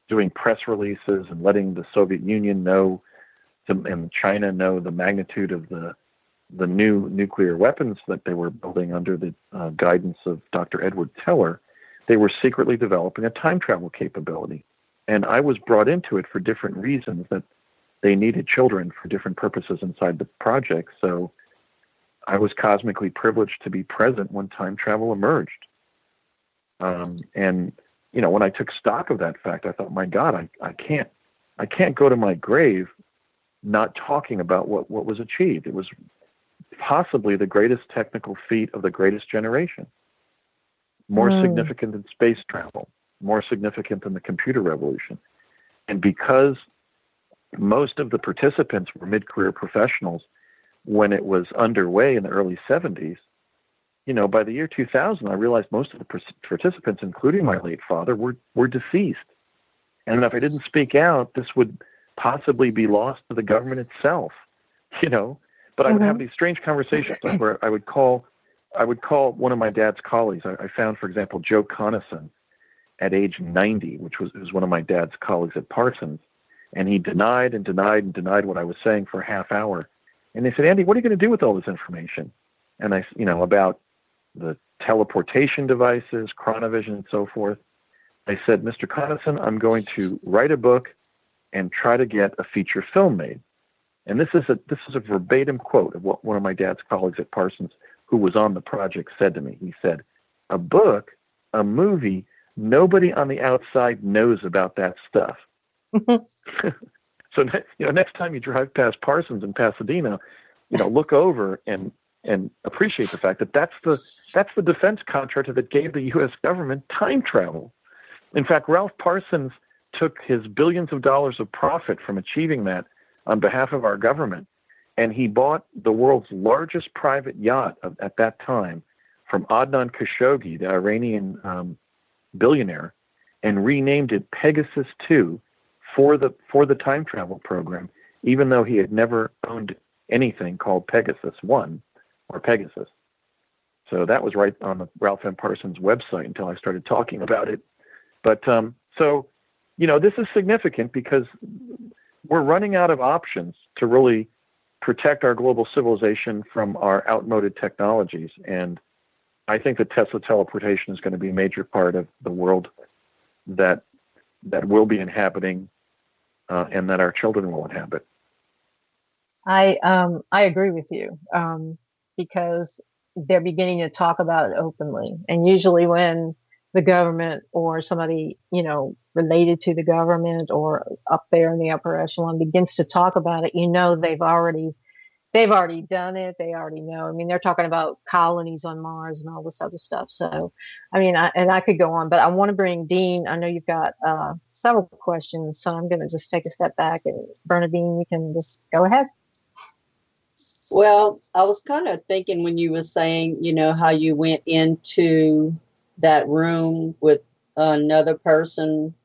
doing press releases and letting the Soviet Union know and China know the magnitude of the new nuclear weapons that they were building under the guidance of Dr. Edward Teller, they were secretly developing a time travel capability. And I was brought into it for different reasons, that they needed children for different purposes inside the project. So I was cosmically privileged to be present when time travel emerged. And when I took stock of that fact, I thought, my God, I can't go to my grave not talking about what was achieved. It was possibly the greatest technical feat of the greatest generation. More significant than space travel, more significant than the computer revolution. And because most of the participants were mid-career professionals when it was underway in the early 70s, by the year 2000, I realized most of the participants, including my late father, were deceased. And if I didn't speak out, this would possibly be lost to the government itself, But I would have these strange conversations where I would call one of my dad's colleagues. I found, for example, Joe Conason at age 90, which was one of my dad's colleagues at Parsons, and he denied what I was saying for a half hour. And they said, Andy, what are you going to do with all this information? And I, about the teleportation devices, chronovision, and so forth. I said, Mr. Conason, I'm going to write a book and try to get a feature film made. And this is a verbatim quote of what one of my dad's colleagues at Parsons, who was on the project, said to me. He said, a book, a movie, nobody on the outside knows about that stuff. So, next time you drive past Parsons in Pasadena, look over and appreciate the fact that that's the defense contractor that gave the U.S. government time travel. In fact, Ralph Parsons took his billions of dollars of profit from achieving that on behalf of our government, and he bought the world's largest private yacht at that time from Adnan Khashoggi, the Iranian billionaire, and renamed it Pegasus 2 for the time travel program, even though he had never owned anything called Pegasus 1 or Pegasus. So that was right on the Ralph M. Parsons website until I started talking about it. But so, this is significant because we're running out of options to really protect our global civilization from our outmoded technologies. And I think that Tesla teleportation is going to be a major part of the world that we'll be inhabiting and that our children will inhabit. I agree with you because they're beginning to talk about it openly. And usually when the government or somebody, related to the government or up there in the upper echelon begins to talk about it, they've already done it. They already know. I mean, they're talking about colonies on Mars and all this other stuff. So, I mean, I could go on, but I want to bring Dean. I know you've got several questions, so I'm going to just take a step back, and Bernadine, you can just go ahead. Well, I was kind of thinking when you were saying, how you went into that room with another person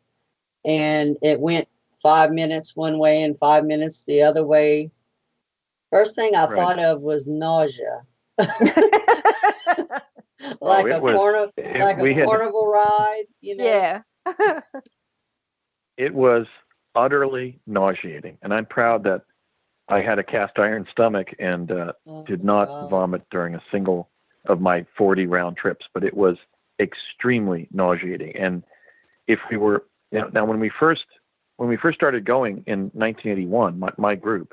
and it went 5 minutes one way and 5 minutes the other way. First thing I thought of was nausea. Like a carnival ride, Yeah. It was utterly nauseating. And I'm proud that I had a cast iron stomach and did not vomit during a single of my 40 round trips, but it was extremely nauseating. And if we were, now when we first started going in 1981, my group,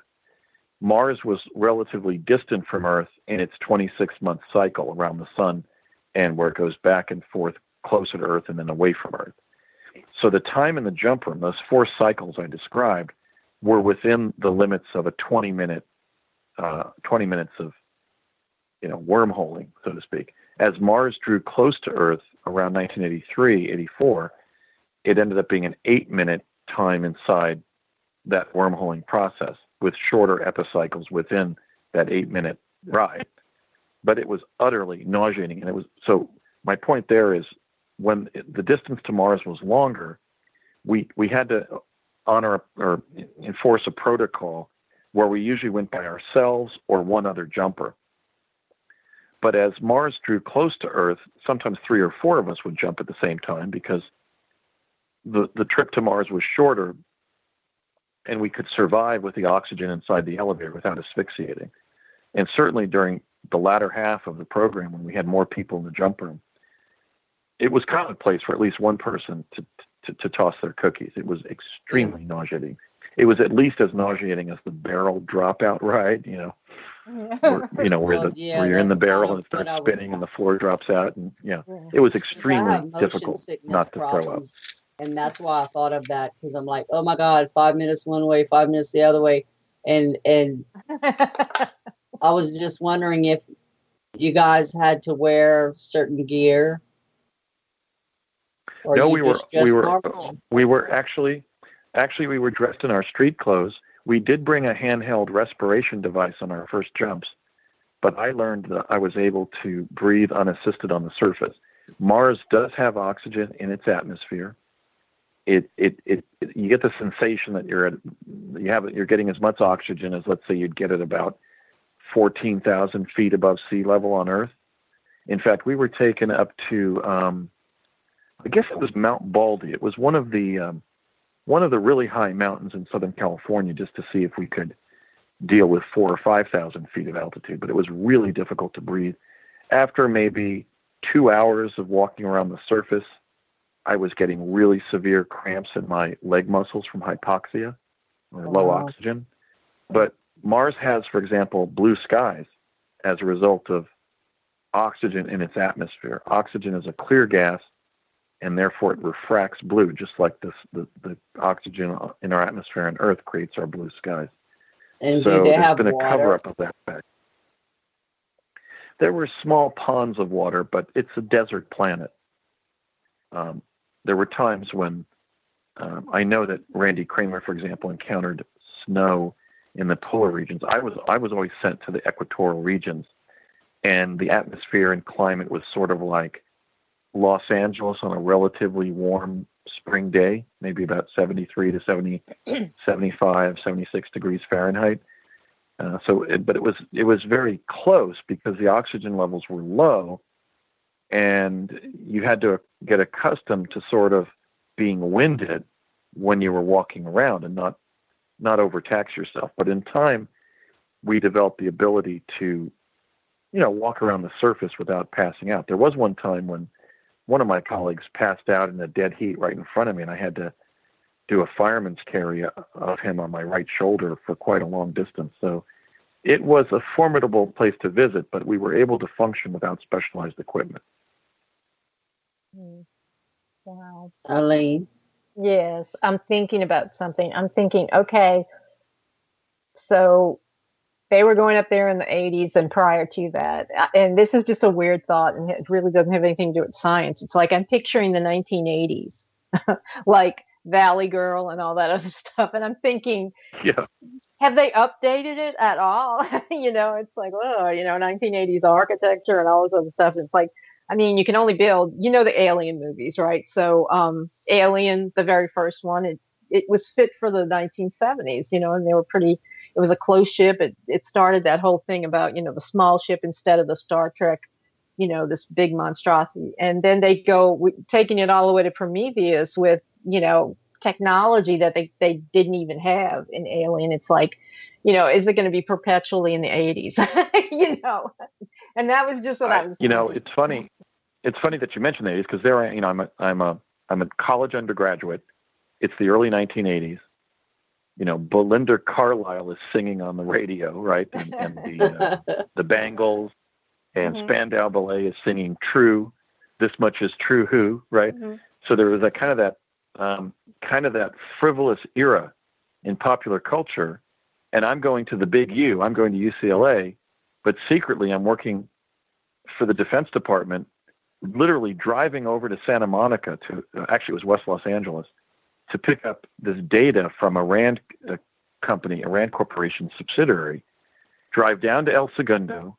Mars was relatively distant from Earth in its 26-month cycle around the sun, and where it goes back and forth closer to Earth and then away from Earth. So the time in the jump room, those 4 cycles I described, were within the limits of a 20 minutes of, wormholing, so to speak. As Mars drew close to Earth around 1983, 84, it ended up being an 8-minute time inside that wormholing process, with shorter epicycles within that 8-minute ride. But it was utterly nauseating. And so my point there is, when the distance to Mars was longer, we had to honor or enforce a protocol where we usually went by ourselves or one other jumper. But as Mars drew close to Earth, sometimes 3 or 4 of us would jump at the same time because the trip to Mars was shorter, and we could survive with the oxygen inside the elevator without asphyxiating. And certainly during the latter half of the program, when we had more people in the jump room, it was commonplace for at least one person to toss their cookies. It was extremely nauseating. It was at least as nauseating as the barrel dropout ride, where you're in the barrel and it starts spinning and the floor drops out. And it was extremely difficult not to throw up. And that's why I thought of that, because I'm like, oh my God, 5 minutes one way, 5 minutes the other way. And I was just wondering if you guys had to wear certain gear. No, we were actually we were dressed in our street clothes. We did bring a handheld respiration device on our first jumps, but I learned that I was able to breathe unassisted on the surface. Mars does have oxygen in its atmosphere. You get the sensation that you're getting as much oxygen as, let's say, you'd get at about 14,000 feet above sea level on Earth. In fact, we were taken up to I guess it was Mount Baldy. It was one of the really high mountains in Southern California, just to see if we could deal with 4,000 or 5,000 feet of altitude. But it was really difficult to breathe. After maybe 2 hours of walking around the surface, I was getting really severe cramps in my leg muscles from hypoxia or low oxygen. But Mars has, for example, blue skies as a result of oxygen in its atmosphere. Oxygen is a clear gas, and therefore it refracts blue, just like the oxygen in our atmosphere on Earth creates our blue skies. And so there's been water? A cover-up of that fact. There were small ponds of water, but it's a desert planet. There were times when I know that Randy Kramer, for example, encountered snow in the polar regions. I was always sent to the equatorial regions, and the atmosphere and climate was sort of like Los Angeles on a relatively warm spring day, maybe about 73 to 70, 75, 76 degrees Fahrenheit. But it was very close because the oxygen levels were low, and you had to get accustomed to sort of being winded when you were walking around and not overtax yourself. But in time, we developed the ability to, walk around the surface without passing out. There was one time when one of my colleagues passed out in the dead heat right in front of me, and I had to do a fireman's carry of him on my right shoulder for quite a long distance. So it was a formidable place to visit, but we were able to function without specialized equipment. Wow. Eileen? Yes, I'm thinking about something. I'm thinking, okay, so they were going up there in the 80s and prior to that. And this is just a weird thought, and it really doesn't have anything to do with science. It's like I'm picturing the 1980s, like Valley Girl and all that other stuff. And I'm thinking, Yeah. Have they updated it at all? It's like, 1980s architecture and all this other stuff. It's like, I mean, you can only build, the Alien movies, right? So Alien, the very first one, it was fit for the 1970s, and they were it was a close ship. It started that whole thing about, the small ship instead of the Star Trek, this big monstrosity. And then they go taking it all the way to Prometheus with, technology that they didn't even have in Alien. It's like, is it going to be perpetually in the 80s? And that was just what I was thinking. It's funny. It's funny that you mentioned the 80s because there, I'm a college undergraduate. It's the early 1980s. Belinda Carlisle is singing on the radio, right? And the Bangles and Spandau Ballet is singing "True." This much is true. Who, right? So there was a kind of that frivolous era in popular culture. And I'm going to the big U. I'm going to UCLA, but secretly I'm working for the Defense Department, literally driving over to Santa Monica actually it was West Los Angeles, to pick up this data from a Rand company, a Rand Corporation subsidiary, drive down to El Segundo,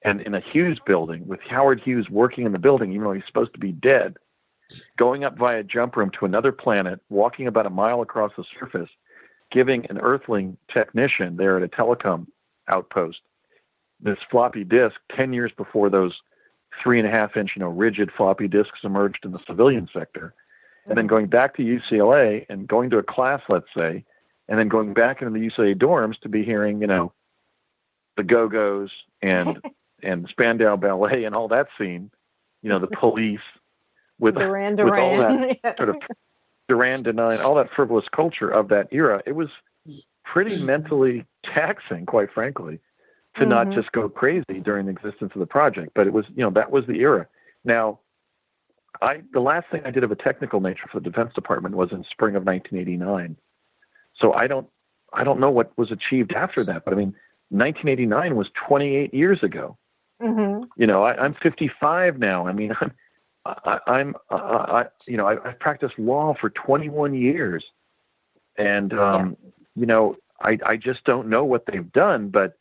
and in a Hughes building with Howard Hughes working in the building, even though he's supposed to be dead, going up via jump room to another planet, walking about a mile across the surface, giving an Earthling technician there at a telecom outpost this floppy disk 10 years before those 3.5-inch, rigid floppy disks emerged in the civilian sector. And then going back to UCLA and going to a class, let's say, and then going back into the UCLA dorms to be hearing, the Go-Go's and Spandau Ballet and all that scene, the Police with all that sort of Duran Duran, all that frivolous culture of that era. It was pretty mentally taxing, quite frankly, to not just go crazy during the existence of the project. But it was, that was the era. Now, the last thing I did of a technical nature for the Defense Department was in spring of 1989. So I don't know what was achieved after that. But I mean, 1989 was 28 years ago. I'm 55 now. I mean, I've practiced law for 21 years, and I just don't know what they've done. But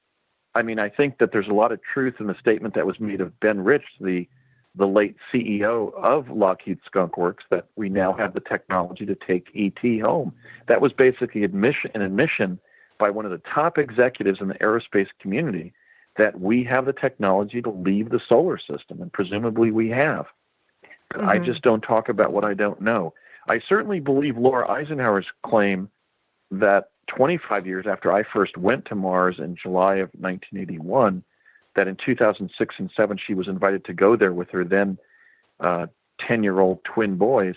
I mean, I think that there's a lot of truth in the statement that was made of Ben Rich, the late CEO of Lockheed Skunk Works, that we now have the technology to take ET home. That was basically an admission by one of the top executives in the aerospace community that we have the technology to leave the solar system, and presumably we have. But I just don't talk about what I don't know. I certainly believe Laura Eisenhower's claim that 25 years after I first went to Mars in July of 1981, that in 2006 and 2007 she was invited to go there with her then 10-year-old twin boys,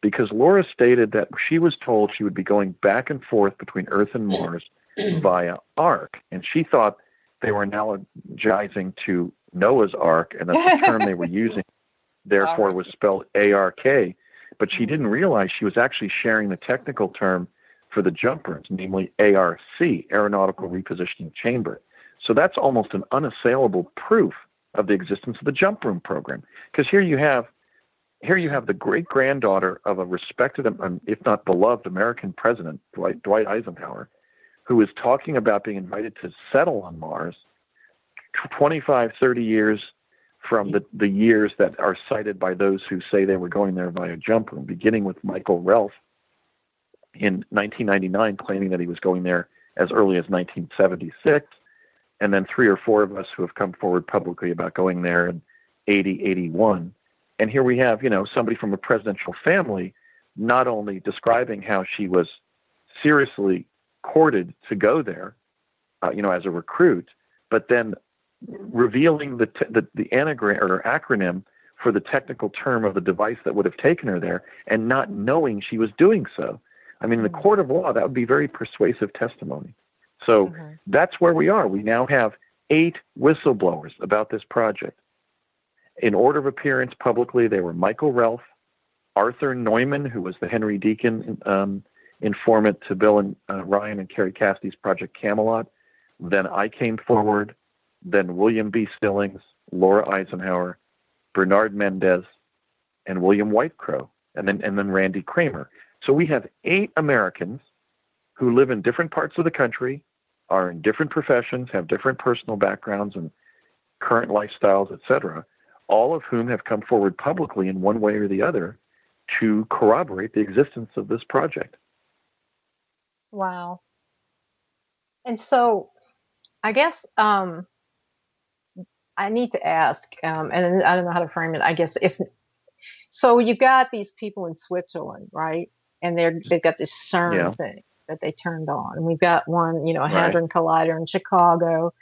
because Laura stated that she was told she would be going back and forth between Earth and Mars via Ark, and she thought they were analogizing to Noah's Ark, and that the term they were using therefore was spelled ARK, but she didn't realize she was actually sharing the technical term for the jump rooms, namely ARC, Aeronautical Repositioning Chamber. So that's almost an unassailable proof of the existence of the jump room program, because here you have the great-granddaughter of a respected, if not beloved, American president, Dwight Eisenhower, who is talking about being invited to settle on Mars 25, 30 years from the years that are cited by those who say they were going there via jump room, beginning with Michael Relf in 1999, claiming that he was going there as early as 1976, and then 3 or 4 of us who have come forward publicly about going there in 80, 81. And here we have, somebody from a presidential family not only describing how she was seriously courted to go there, as a recruit, but then revealing the anagram or acronym for the technical term of the device that would have taken her there, and not knowing she was doing so. I mean, in the court of law, that would be very persuasive testimony. So that's where we are. We now have 8 whistleblowers about this project. In order of appearance publicly, they were Michael Relf, Arthur Neumann, who was the Henry Deacon informant to Bill and Ryan and Kerry Cassidy's Project Camelot. Then I came forward. Then William B. Stillings, Laura Eisenhower, Bernard Mendez, and William Whitecrow, and then Randy Kramer. So we have 8 Americans who live in different parts of the country, are in different professions, have different personal backgrounds and current lifestyles, etc., all of whom have come forward publicly in one way or the other to corroborate the existence of this project. Wow. And so I guess I need to ask, and I don't know how to frame it. I guess so you've got these people in Switzerland, right? And they've got this CERN thing that they turned on. And we've got one, a Hadron Collider in Chicago.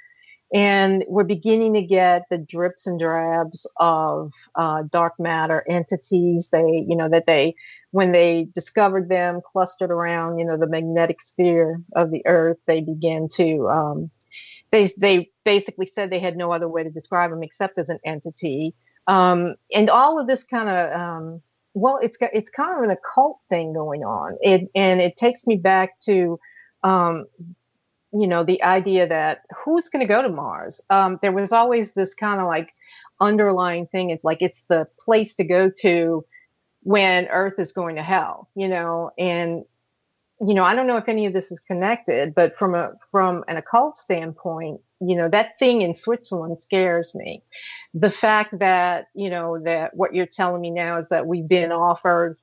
And we're beginning to get the drips and drabs of dark matter entities. When they discovered them clustered around, the magnetic sphere of the Earth, they began to, they basically said they had no other way to describe them except as an entity. And all of this kind of, it's kind of an occult thing going on. And it takes me back to, the idea that who's going to go to Mars? There was always this kind of like underlying thing. It's like it's the place to go to when Earth is going to hell, and I don't know if any of this is connected, but from an occult standpoint, that thing in Switzerland scares me. The fact that, that what you're telling me now is that we've been offered,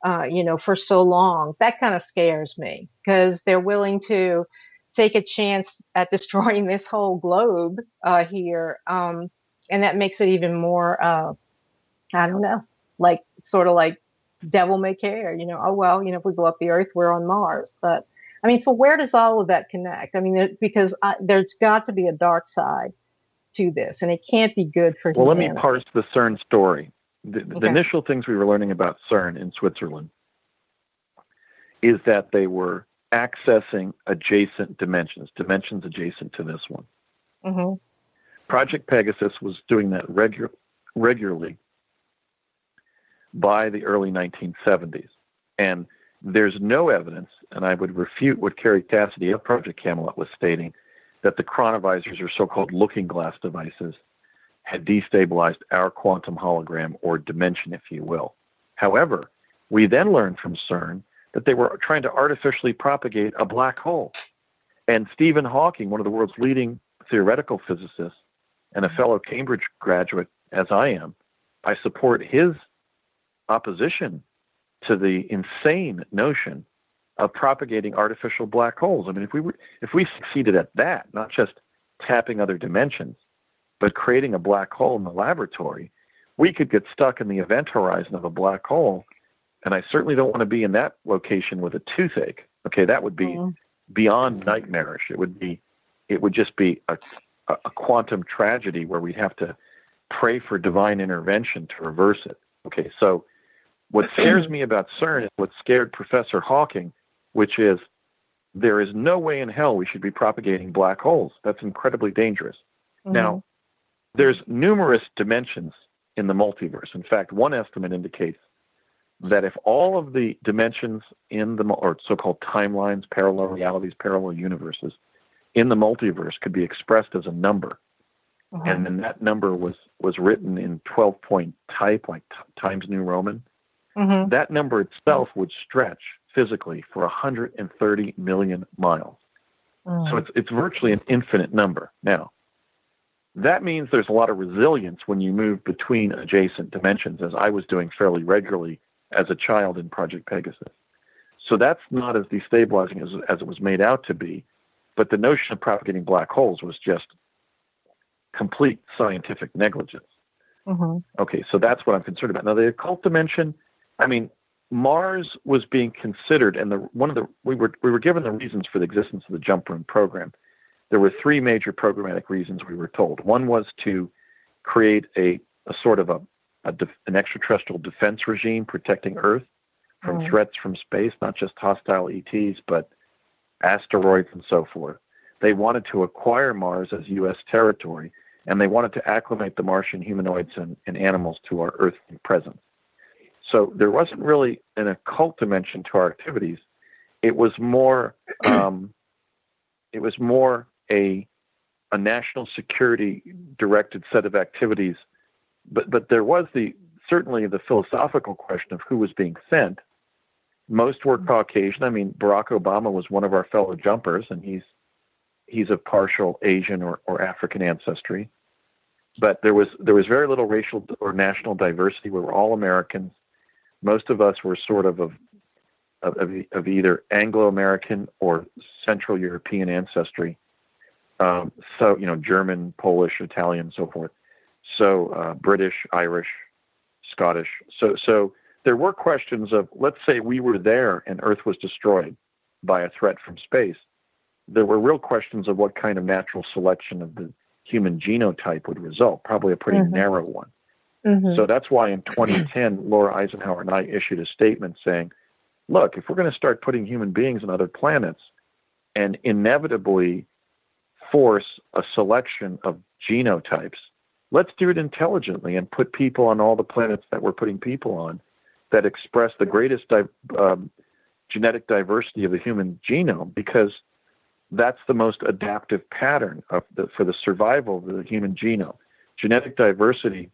for so long, that kind of scares me because they're willing to take a chance at destroying this whole globe here. And that makes it even more, I don't know, like sort of like devil may care, if we blow up the Earth, we're on Mars. But I mean, so where does all of that connect? I mean, because there's got to be a dark side to this, and it can't be good for humanity. Let me parse the CERN story. The initial things we were learning about CERN in Switzerland is that they were accessing adjacent dimensions adjacent to this one. Mm-hmm. Project Pegasus was doing that regularly by the early 1970s. And there's no evidence, and I would refute what Kerry Cassidy of Project Camelot was stating, that the chronovisors or so-called looking glass devices had destabilized our quantum hologram or dimension, if you will. However, we then learned from CERN that they were trying to artificially propagate a black hole. And Stephen Hawking, one of the world's leading theoretical physicists and a fellow Cambridge graduate, as I am, I support his opposition to the insane notion of propagating artificial black holes. I mean, if we succeeded at that, not just tapping other dimensions, but creating a black hole in the laboratory, we could get stuck in the event horizon of a black hole. And I certainly don't want to be in that location with a toothache. Okay, that would be beyond nightmarish. It would just be a quantum tragedy where we'd have to pray for divine intervention to reverse it. Okay, so what scares me about CERN is what scared Professor Hawking, which is there is no way in hell we should be propagating black holes. That's incredibly dangerous. Mm-hmm. Now, there's numerous dimensions in the multiverse. In fact, one estimate indicates that if all of the dimensions in the, or so-called timelines, parallel realities, parallel universes in the multiverse could be expressed as a number, and then that number was written in 12-point type, like Times New Roman, that number itself would stretch physically for 130 million miles. So it's virtually an infinite number. Now, that means there's a lot of resilience when you move between adjacent dimensions, as I was doing fairly regularly as a child in Project Pegasus. So that's not as destabilizing as it was made out to be. But the notion of propagating black holes was just complete scientific negligence. Mm-hmm. Okay, so that's what I'm concerned about. Now, the occult dimension, I mean, Mars was being considered, and we were given the reasons for the existence of the jump room program. There were three major programmatic reasons we were told. One was to create a sort of an extraterrestrial defense regime protecting Earth from threats from space, not just hostile ETs, but asteroids and so forth. They wanted to acquire Mars as U.S. territory, and they wanted to acclimate the Martian humanoids and animals to our earthly presence. So there wasn't really an occult dimension to our activities. It was more a national security directed set of activities. But there was certainly the philosophical question of who was being sent. Most were Caucasian. I mean, Barack Obama was one of our fellow jumpers, and he's of partial Asian or African ancestry. But there was very little racial or national diversity. We were all Americans. Most of us were sort of either Anglo-American or Central European ancestry. So, German, Polish, Italian, so forth. So British, Irish, Scottish. So there were questions of, let's say we were there and Earth was destroyed by a threat from space. There were real questions of what kind of natural selection of the human genotype would result, probably a pretty narrow one. Mm-hmm. So that's why in 2010, Laura Eisenhower and I issued a statement saying, look, if we're going to start putting human beings on other planets and inevitably force a selection of genotypes, let's do it intelligently and put people on all the planets that we're putting people on that express the greatest genetic diversity of the human genome, because that's the most adaptive pattern for the survival of the human genome. Genetic diversity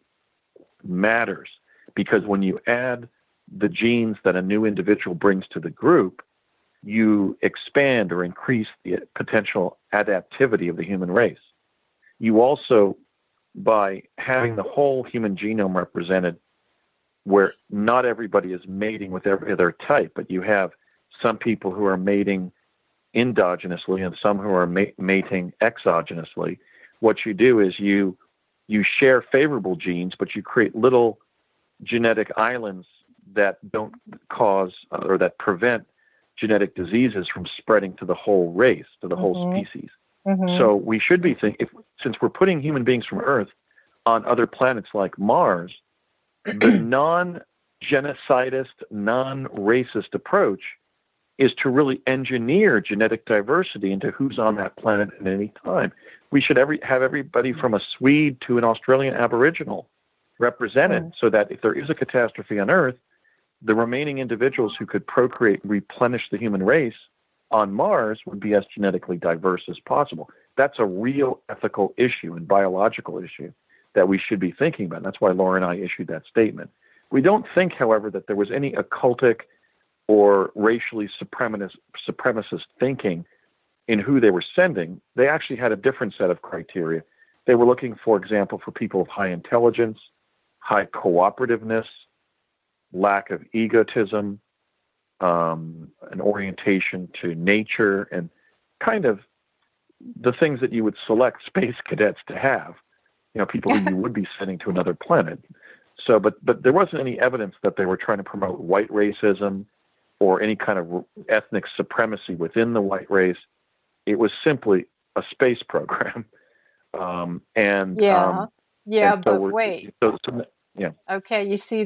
matters because when you add the genes that a new individual brings to the group, you expand or increase the potential adaptivity of the human race. You also, by having the whole human genome represented, where not everybody is mating with every other type, but you have some people who are mating endogenously and some who are mating exogenously, what you do is you share favorable genes, but you create little genetic islands that don't cause or that prevent genetic diseases from spreading to the whole race, to the whole species. Mm-hmm. So we should be thinking, since we're putting human beings from Earth on other planets like Mars, the non-genocidist, non-racist approach is to really engineer genetic diversity into who's on that planet at any time. We should have everybody from a Swede to an Australian Aboriginal represented so that if there is a catastrophe on Earth, the remaining individuals who could procreate and replenish the human race on Mars would be as genetically diverse as possible. That's a real ethical issue and biological issue that we should be thinking about. That's why Laura and I issued that statement. We don't think, however, that there was any occultic or racially supremacist thinking in who they were sending. They actually had a different set of criteria. They were looking, for example, for people of high intelligence, high cooperativeness, lack of egotism, an orientation to nature, and kind of the things that you would select space cadets to have, people who you would be sending to another planet. So, but there wasn't any evidence that they were trying to promote white racism or any kind of ethnic supremacy within the white race. It was simply a space program. Wait. Yeah. Okay, you see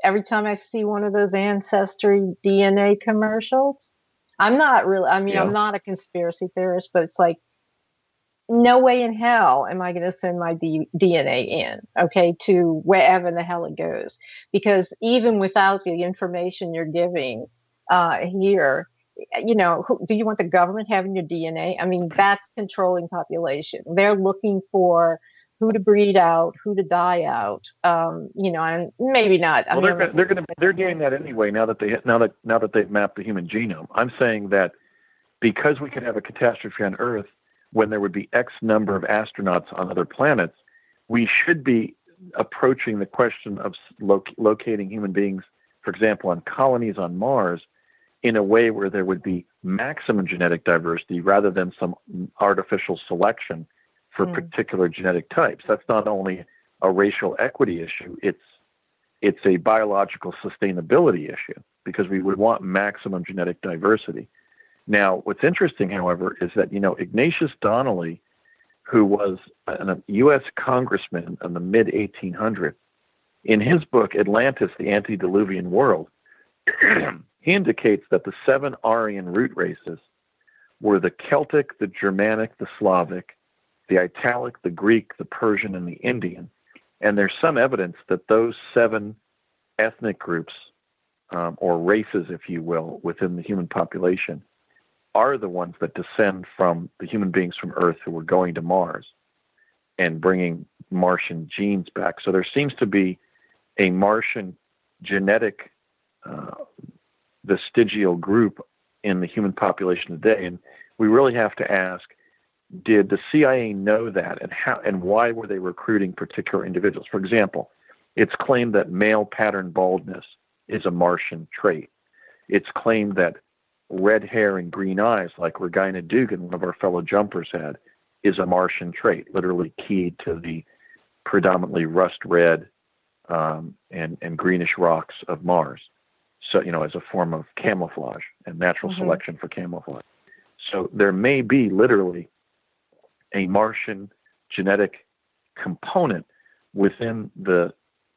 every time I see one of those Ancestry DNA commercials, I'm not a conspiracy theorist, but it's like, no way in hell am I going to send my DNA in, okay, to wherever the hell it goes. Because even without the information you're giving here, do you want the government having your DNA? I mean, that's controlling population. They're looking for who to breed out, who to die out, and maybe not. They're doing that anyway. Now that they've mapped the human genome, I'm saying that because we could have a catastrophe on Earth when there would be X number of astronauts on other planets, we should be approaching the question of locating human beings, for example, on colonies on Mars, in a way where there would be maximum genetic diversity rather than some artificial selection for particular genetic types. That's not only a racial equity issue, it's a biological sustainability issue, because we would want maximum genetic diversity. Now, what's interesting, however, is that, Ignatius Donnelly, who was a U.S. congressman in the mid-1800s, in his book, Atlantis, the Antediluvian World, he indicates that the 7 Aryan root races were the Celtic, the Germanic, the Slavic, the Italic, the Greek, the Persian, and the Indian. And there's some evidence that those 7 ethnic groups, or races, if you will, within the human population, are the ones that descend from the human beings from Earth who were going to Mars and bringing Martian genes back. So there seems to be a Martian genetic vestigial group in the human population today. And we really have to ask, did the CIA know that, and how and why were they recruiting particular individuals? For example, it's claimed that male pattern baldness is a Martian trait. It's claimed that red hair and green eyes, like Regina Dugan, one of our fellow jumpers, had, is a Martian trait, literally keyed to the predominantly rust red and greenish rocks of Mars. So, as a form of camouflage and natural selection for camouflage. So there may be literally a Martian genetic component within the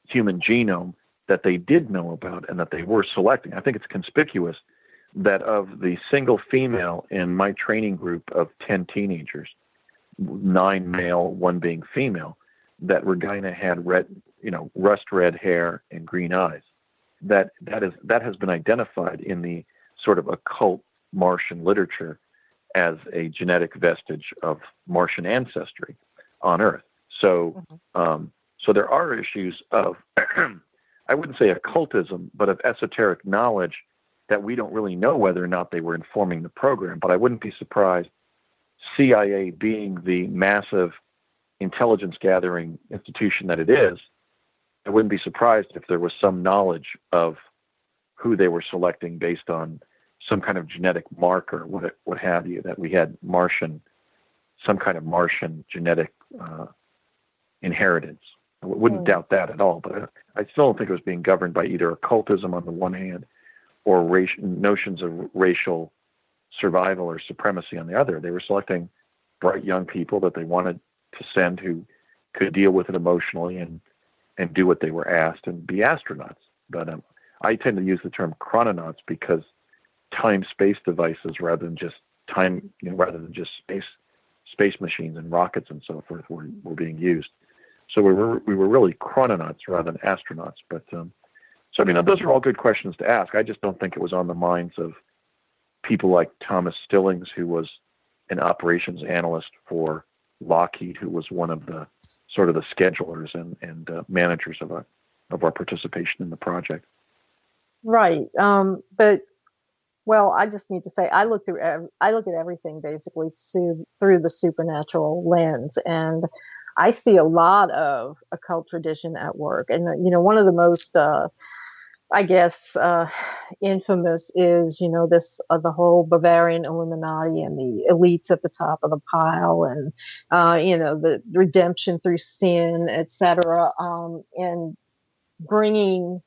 human genome that they did know about and that they were selecting. I think it's conspicuous that of the single female in my training group of 10 teenagers, 9 male, 1 being female, that Regina had rust red hair and green eyes. That has been identified in the sort of occult Martian literature as a genetic vestige of Martian ancestry on Earth. So, so there are issues of, I wouldn't say occultism, but of esoteric knowledge that we don't really know whether or not they were informing the program. But I wouldn't be surprised, CIA being the massive intelligence gathering institution that it is, I wouldn't be surprised if there was some knowledge of who they were selecting based on some kind of genetic marker, what have you, that we had some kind of Martian genetic inheritance. I wouldn't doubt that at all, but I still don't think it was being governed by either occultism on the one hand or notions of racial survival or supremacy on the other. They were selecting bright young people that they wanted to send who could deal with it emotionally and do what they were asked and be astronauts. But I tend to use the term chrononauts because time-space devices rather than just space machines and rockets and so forth were being used. So we were really chrononauts rather than astronauts. But so I mean, those are all good questions to ask. I just don't think it was on the minds of people like Thomas Stillings, who was an operations analyst for Lockheed, who was one of the sort of the schedulers and managers of our participation in the project. Right. But well, I just need to say I look at everything basically through the supernatural lens, and I see a lot of occult tradition at work. And one of the most I guess infamous is this the whole Bavarian Illuminati and the elites at the top of the pile, and the redemption through sin, etc. And bringing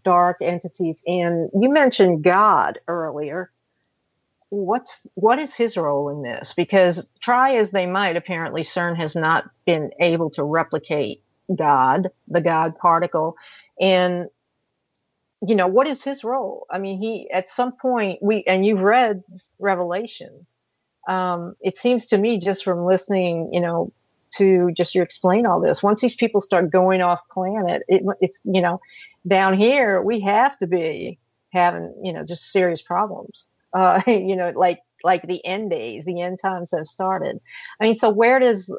dark entities in. You mentioned God earlier. What is his role in this? Because try as they might, apparently CERN has not been able to replicate God, the God particle, and what is his role? I mean, he at some point and you've read Revelation. It seems to me, just from listening, to just you explain all this, once these people start going off planet, it's down here we have to be having just serious problems. Like the end days, the end times have started. I mean, so where does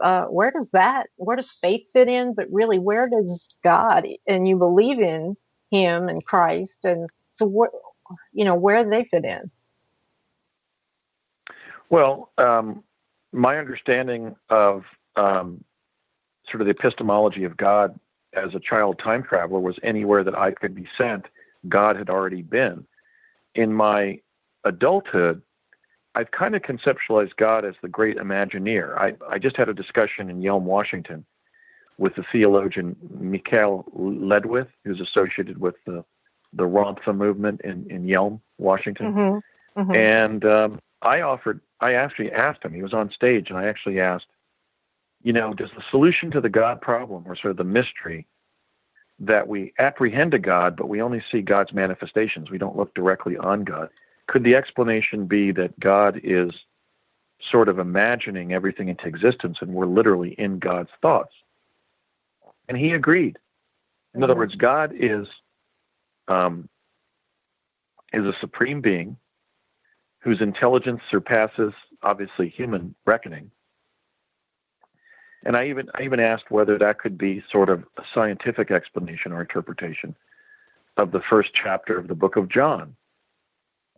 faith fit in? But really, where does God, and you believe in him and Christ, and so where do they fit in? Well, my understanding of sort of the epistemology of God as a child time traveler was anywhere that I could be sent, God had already been. In my adulthood, I've kind of conceptualized God as the great Imagineer. I just had a discussion in Yelm, Washington, with the theologian Mikhail Ledwith, who's associated with the Ramtha movement in Yelm, Washington. Mm-hmm. Mm-hmm. And I actually asked him, he was on stage, and I actually asked, does the solution to the God problem, or sort of the mystery, that we apprehend a God, but we only see God's manifestations, we don't look directly on God, could the explanation be that God is sort of imagining everything into existence and we're literally in God's thoughts? And he agreed. In other words, God is a supreme being whose intelligence surpasses, obviously, human reckoning. And I even asked whether that could be sort of a scientific explanation or interpretation of the first chapter of the book of John.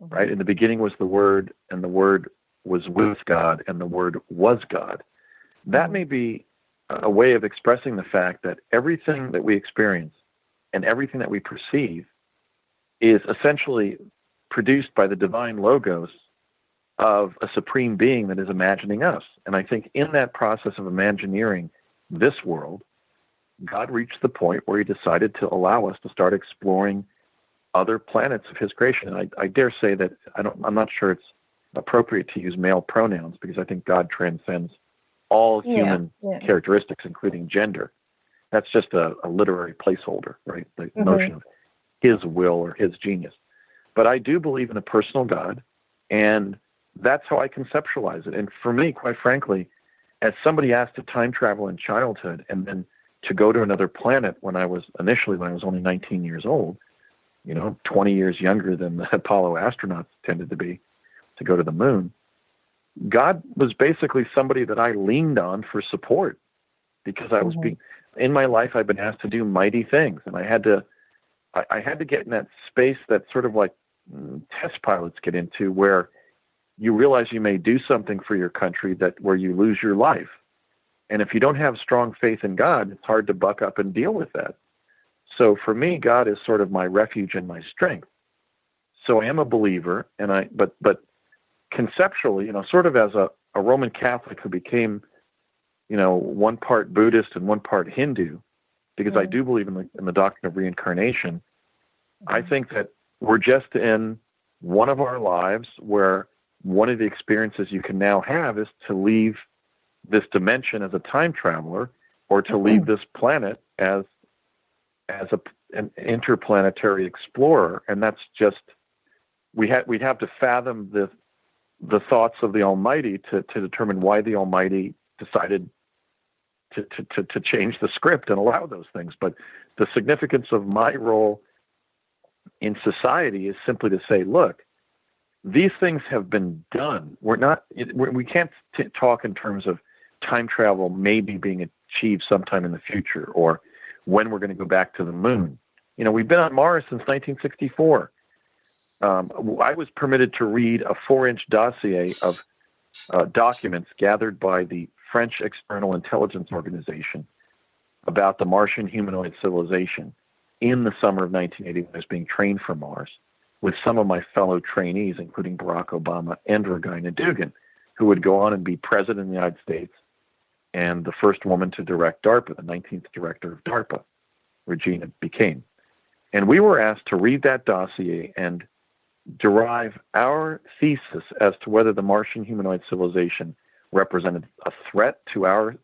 Right? In the beginning was the Word, and the Word was with God, and the Word was God. That may be a way of expressing the fact that everything that we experience and everything that we perceive is essentially produced by the divine logos of a supreme being that is imagining us. And I think in that process of imagineering this world, God reached the point where he decided to allow us to start exploring other planets of his creation. And I dare say that I'm not sure it's appropriate to use male pronouns, because I think God transcends all human characteristics, including gender. That's just a literary placeholder, right? The notion of his will or his genius. But I do believe in a personal God, and that's how I conceptualize it. And for me, quite frankly, as somebody asked to time travel in childhood and then to go to another planet when I was only 19 years old, 20 years younger than the Apollo astronauts tended to be, to go to the moon, God was basically somebody that I leaned on for support, because I was in my life, I've been asked to do mighty things, and I had to get in that space that sort of like test pilots get into, where you realize you may do something for your country where you lose your life. And if you don't have strong faith in God, it's hard to buck up and deal with that. So for me, God is sort of my refuge and my strength. So I am a believer, but conceptually, sort of as a Roman Catholic who became, one part Buddhist and one part Hindu, because I do believe in the doctrine of reincarnation. I think that we're just in one of our lives where one of the experiences you can now have is to leave this dimension as a time traveler, or to leave this planet as an interplanetary explorer. And that's just, we'd have to fathom the thoughts of the Almighty to determine why the Almighty decided to change the script and allow those things. But the significance of my role in society is simply to say, look, these things have been done. We can't talk in terms of time travel maybe being achieved sometime in the future, or when we're going to go back to the moon. We've been on Mars since 1964. I was permitted to read a 4-inch dossier of documents gathered by the French External Intelligence Organization about the Martian humanoid civilization in the summer of 1980, when I was being trained for Mars, with some of my fellow trainees, including Barack Obama and Regina Dugan, who would go on and be president of the United States and the first woman to direct DARPA, the 19th director of DARPA, Regina became. And we were asked to read that dossier and derive our thesis as to whether the Martian humanoid civilization represented a threat to our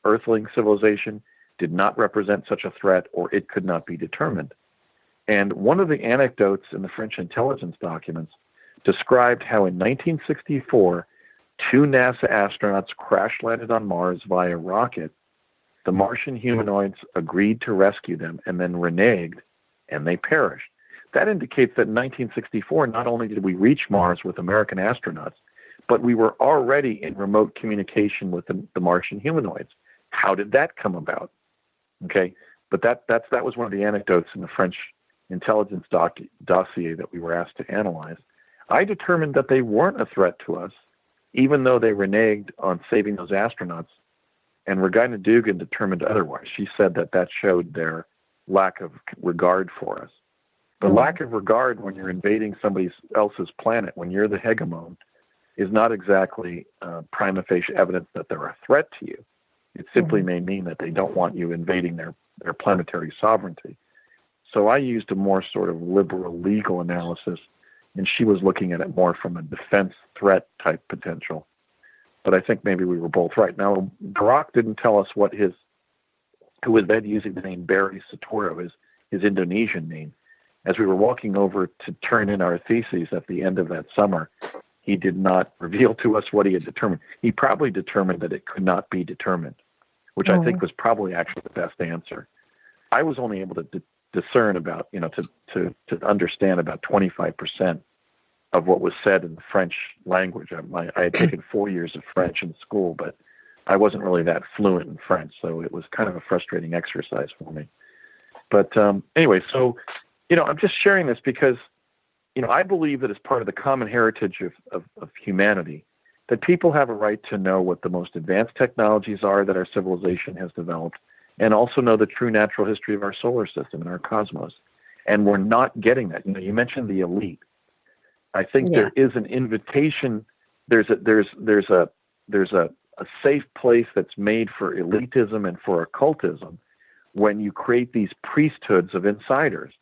Earthling civilization, did not represent such a threat, or it could not be determined. And one of the anecdotes in the French intelligence documents described how in 1964, 2 NASA astronauts crash-landed on Mars via rocket. The Martian humanoids agreed to rescue them and then reneged, and they perished. That indicates that in 1964, not only did we reach Mars with American astronauts, but we were already in remote communication with the Martian humanoids. How did that come about? Okay, but that was one of the anecdotes in the French intelligence dossier that we were asked to analyze. I determined that they weren't a threat to us, even though they reneged on saving those astronauts, and Regina Dugan determined otherwise. She said that showed their lack of regard for us. The lack of regard when you're invading somebody else's planet, when you're the hegemon, is not exactly prima facie evidence that they're a threat to you. It simply may mean that they don't want you invading their planetary sovereignty. So I used a more sort of liberal legal analysis, and she was looking at it more from a defense threat type potential. But I think maybe we were both right. Now, Barack didn't tell us who was then using the name Barry Soetoro, his Indonesian name. As we were walking over to turn in our theses at the end of that summer, he did not reveal to us what he had determined. He probably determined that it could not be determined, which I think was probably actually the best answer. I was only able to discern about, to understand about 25% of what was said in the French language. I had taken 4 years of French in school, but I wasn't really that fluent in French, so it was kind of a frustrating exercise for me. But anyway, so, I'm just sharing this because, I believe that as part of the common heritage of humanity, that people have a right to know what the most advanced technologies are that our civilization has developed, and also know the true natural history of our solar system and our cosmos. And we're not getting that. You mentioned the elite. I think there is an invitation. There's a safe place that's made for elitism and for occultism when you create these priesthoods of insiders.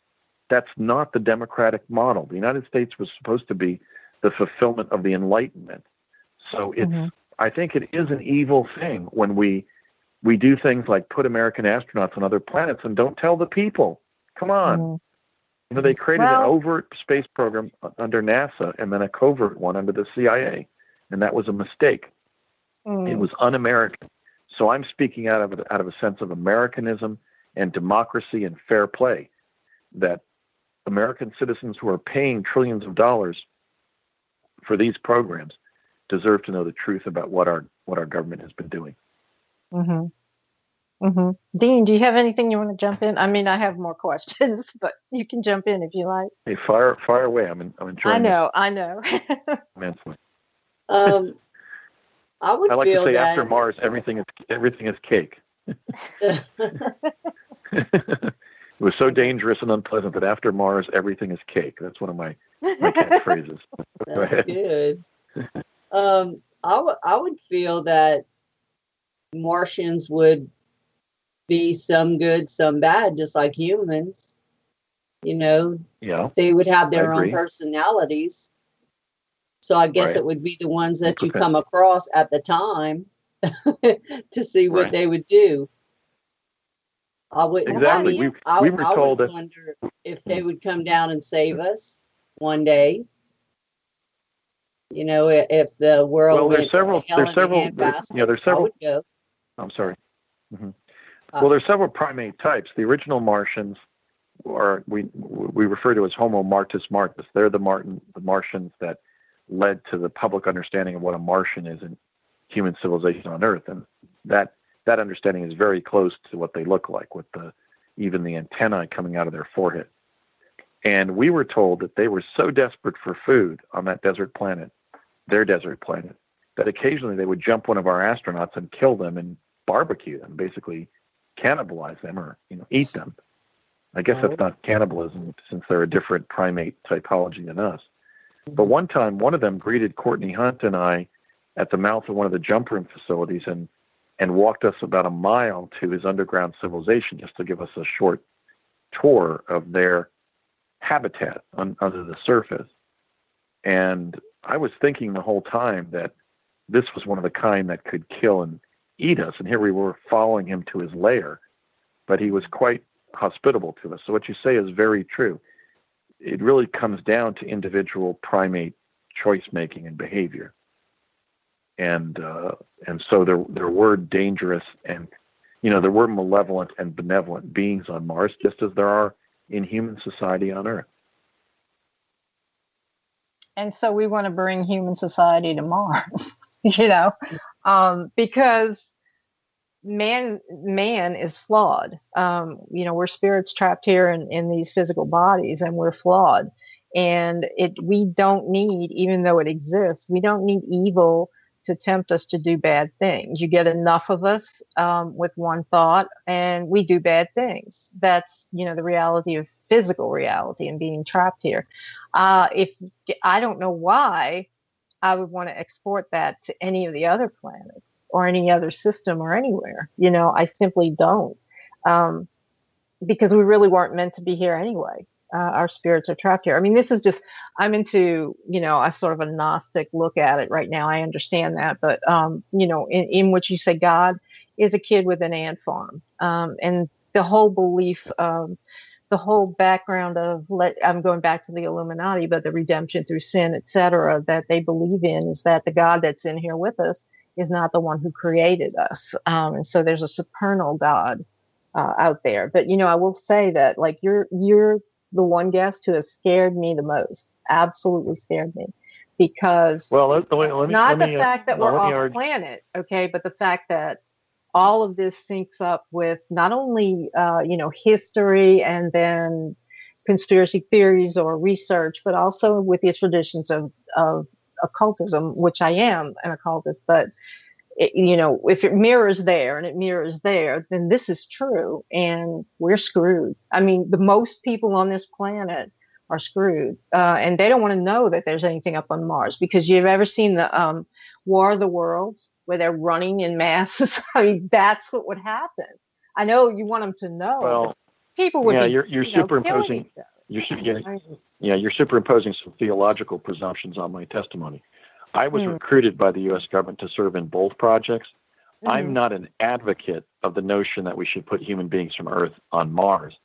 That's not the democratic model. The United States was supposed to be the fulfillment of the Enlightenment. So I think it is an evil thing when we do things like put American astronauts on other planets and don't tell the people. Come on. They created an overt space program under NASA and then a covert one under the CIA, and that was a mistake. It was un-American. So I'm speaking out of a sense of Americanism and democracy and fair play, that American citizens who are paying trillions of dollars for these programs deserve to know the truth about what our government has been doing. Dean, do you have anything you want to jump in? I mean, I have more questions, but you can jump in if you like. Hey, fire away. I'm enjoying it. I know. Immensely. I like feel to say that after Mars, everything is cake. It was so dangerous and unpleasant that after Mars, everything is cake. That's one of my catchphrases. That's good. I would feel that Martians would be some good, some bad, just like humans. They would have their own personalities. So I guess it would be the ones that you come across at the time to see what they would do. I would exactly. We were told that. Wonder if they would come down and save us one day. If the world went to hell in a handbasket, there's several. I would go. I'm sorry. Well, there's several primate types. The original Martians, or we refer to as Homo Martis Martis. They're the Martians that led to the public understanding of what a Martian is in human civilization on Earth, and that understanding is very close to what they look like, with even the antennae coming out of their forehead. And we were told that they were so desperate for food on that desert planet, their desert planet, that occasionally they would jump one of our astronauts and kill them and barbecue them, basically cannibalize them or eat them. I guess that's not cannibalism, since they're a different primate typology than us. But one time, one of them greeted Courtney Hunt and I at the mouth of one of the jump room facilities and walked us about a mile to his underground civilization just to give us a short tour of their habitat under the surface. And I was thinking the whole time that this was one of the kind that could kill and eat us. And here we were following him to his lair, but he was quite hospitable to us. So what you say is very true. It really comes down to individual primate choice making and behavior. And so there were dangerous and, there were malevolent and benevolent beings on Mars, just as there are in human society on Earth. And so we want to bring human society to Mars, because man is flawed. We're spirits trapped here in these physical bodies, and we're flawed. And we don't need, even though it exists, we don't need evil to tempt us to do bad things. You get enough of us with one thought, and we do bad things. That's, the reality of physical reality and being trapped here. If I don't know why I would want to export that to any of the other planets or any other system or anywhere. You know, I simply don't. Um, because we really weren't meant to be here anyway. Our spirits are trapped here. I mean, this is just, I'm into, you know, a sort of a Gnostic look at it right now. I understand that. But, you know, in which you say God is a kid with an ant farm. And the whole belief, the whole background of, I'm going back to the Illuminati, but the redemption through sin, etc., that they believe in is that the God that's in here with us is not the one who created us. And so there's a supernal God out there. But you know, I will say that like you're the one guest who has scared me the most. Absolutely scared me, because not the fact that we're off planet, okay, but the fact that all of this syncs up with not only you know, history and then conspiracy theories or research, but also with the traditions of occultism, which I am an occultist, but you know, if it mirrors there and it mirrors there, then this is true and we're screwed. I mean, the most people on this planet are screwed. And they don't want to know that there's anything up on Mars, because you've ever seen the War of the Worlds where they're running in masses? I mean, that's what would happen. I know you want them to know. Well, people would be, you're superimposing. You're superimposing some theological presumptions on my testimony. I was recruited by the U.S. government to serve in both projects. I'm not an advocate of the notion that we should put human beings from Earth on Mars.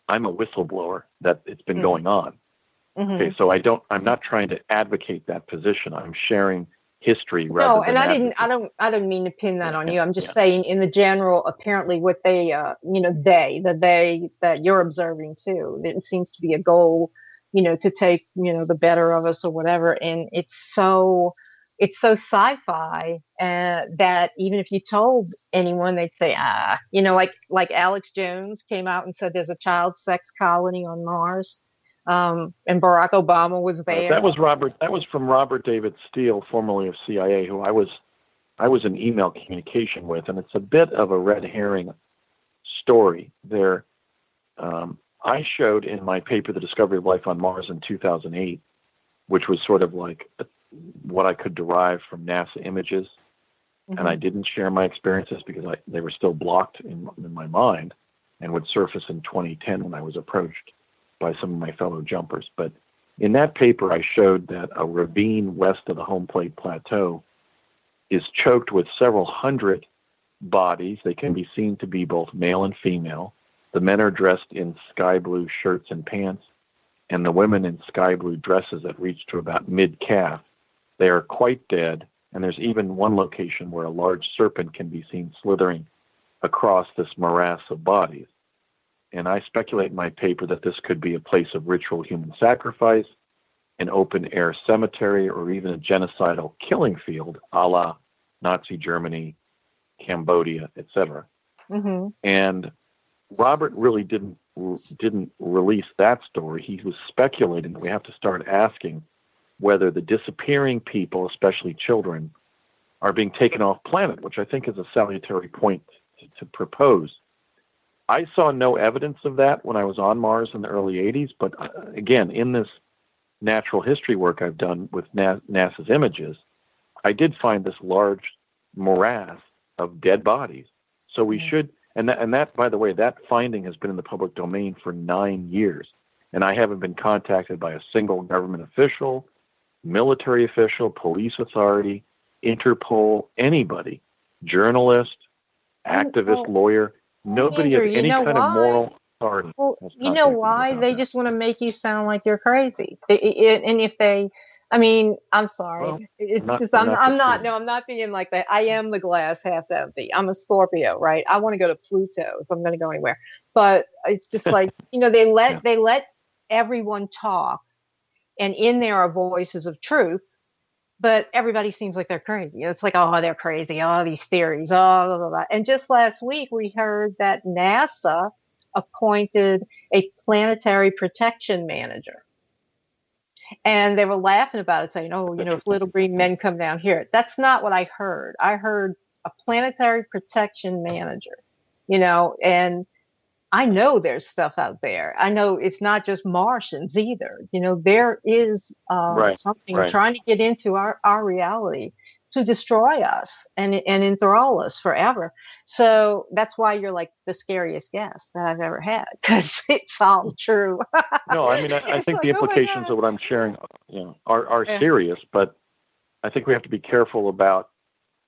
I'm a whistleblower that it's been going on. Okay, so I'm not trying to advocate that position. I'm sharing history rather than I don't mean to pin that on you. I'm just saying in the general, apparently what they, you know, they that you're observing too, it seems to be a goal, you know, to take, you know, the better of us or whatever. And it's so sci-fi that even if you told anyone, they'd say, you know, like Alex Jones came out and said there's a child sex colony on Mars. And Barack Obama was there. That was from Robert David Steele, formerly of CIA, who I was in email communication with, and it's a bit of a red herring story there. I showed in my paper, The Discovery of Life on Mars in 2008, which was sort of like what I could derive from NASA images. And I didn't share my experiences because they were still blocked in my mind and would surface in 2010 when I was approached by some of my fellow jumpers. But in that paper, I showed that a ravine west of the home plate plateau is choked with several hundred bodies. They can be seen to be both male and female. The men are dressed in sky blue shirts and pants, and the women in sky blue dresses that reach to about mid-calf. They are quite dead, and there's even one location where a large serpent can be seen slithering across this morass of bodies. And I speculate in my paper that this could be a place of ritual human sacrifice, an open-air cemetery, or even a genocidal killing field, a la Nazi Germany, Cambodia, etc. And Robert really didn't release that story. He was speculating that we have to start asking whether the disappearing people, especially children, are being taken off planet, which I think is a salutary point to propose. I saw no evidence of that when I was on Mars in the early 80s, but again, in this natural history work I've done with NASA's images, I did find this large morass of dead bodies. So we should, and that, by the way, that finding has been in the public domain for 9 years, and I haven't been contacted by a single government official, military official, police authority, Interpol, anybody, journalist, activist, lawyer. Nobody Andrew, of any kind of moral authority. Well, you know why? They just want to make you sound like you're crazy. And if they, I mean, I'm sorry. Well, it's just, I'm not being like that. I am the glass half empty. I'm a Scorpio, right? I want to go to Pluto if I'm going to go anywhere. But it's just like, you know, they let everyone talk, and in there are voices of truth. But everybody seems like they're crazy. It's like, oh, they're crazy. All these theories, oh, blah, blah, blah. And just last week, we heard that NASA appointed a planetary protection manager. And they were laughing about it, saying, oh, you know, if little green men come down here. That's not what I heard. I heard a planetary protection manager, you know, and I know there's stuff out there. I know it's not just Martians either. There is Right, something right. trying to get into our reality to destroy us and enthrall us forever. So that's why you're like the scariest guest that I've ever had, because it's all true. No, I mean, I It's think the like, oh my implications God. of what I'm sharing, are Yeah. serious, but I think we have to be careful about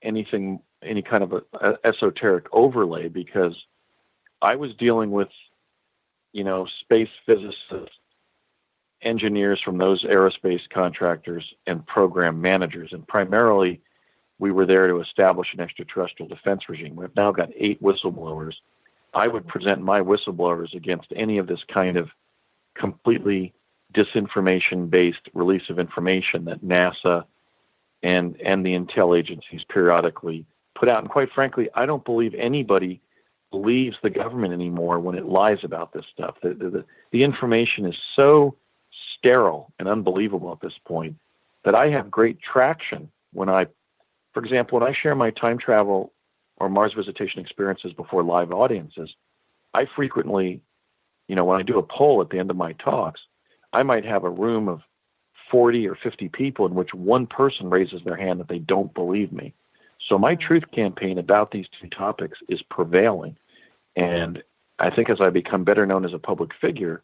any kind of a esoteric overlay, because I was dealing with, space physicists, engineers from those aerospace contractors, and program managers. And primarily, we were there to establish an extraterrestrial defense regime. We've now got 8 whistleblowers. I would present my whistleblowers against any of this kind of completely disinformation-based release of information that NASA and the intel agencies periodically put out. And quite frankly, I don't believe anybody believes the government anymore when it lies about this stuff. The information is so sterile and unbelievable at this point that I have great traction for example, when I share my time travel or Mars visitation experiences before live audiences, I frequently, when I do a poll at the end of my talks, I might have a room of 40 or 50 people in which one person raises their hand that they don't believe me. So my truth campaign about these 2 topics is prevailing. And I think as I become better known as a public figure,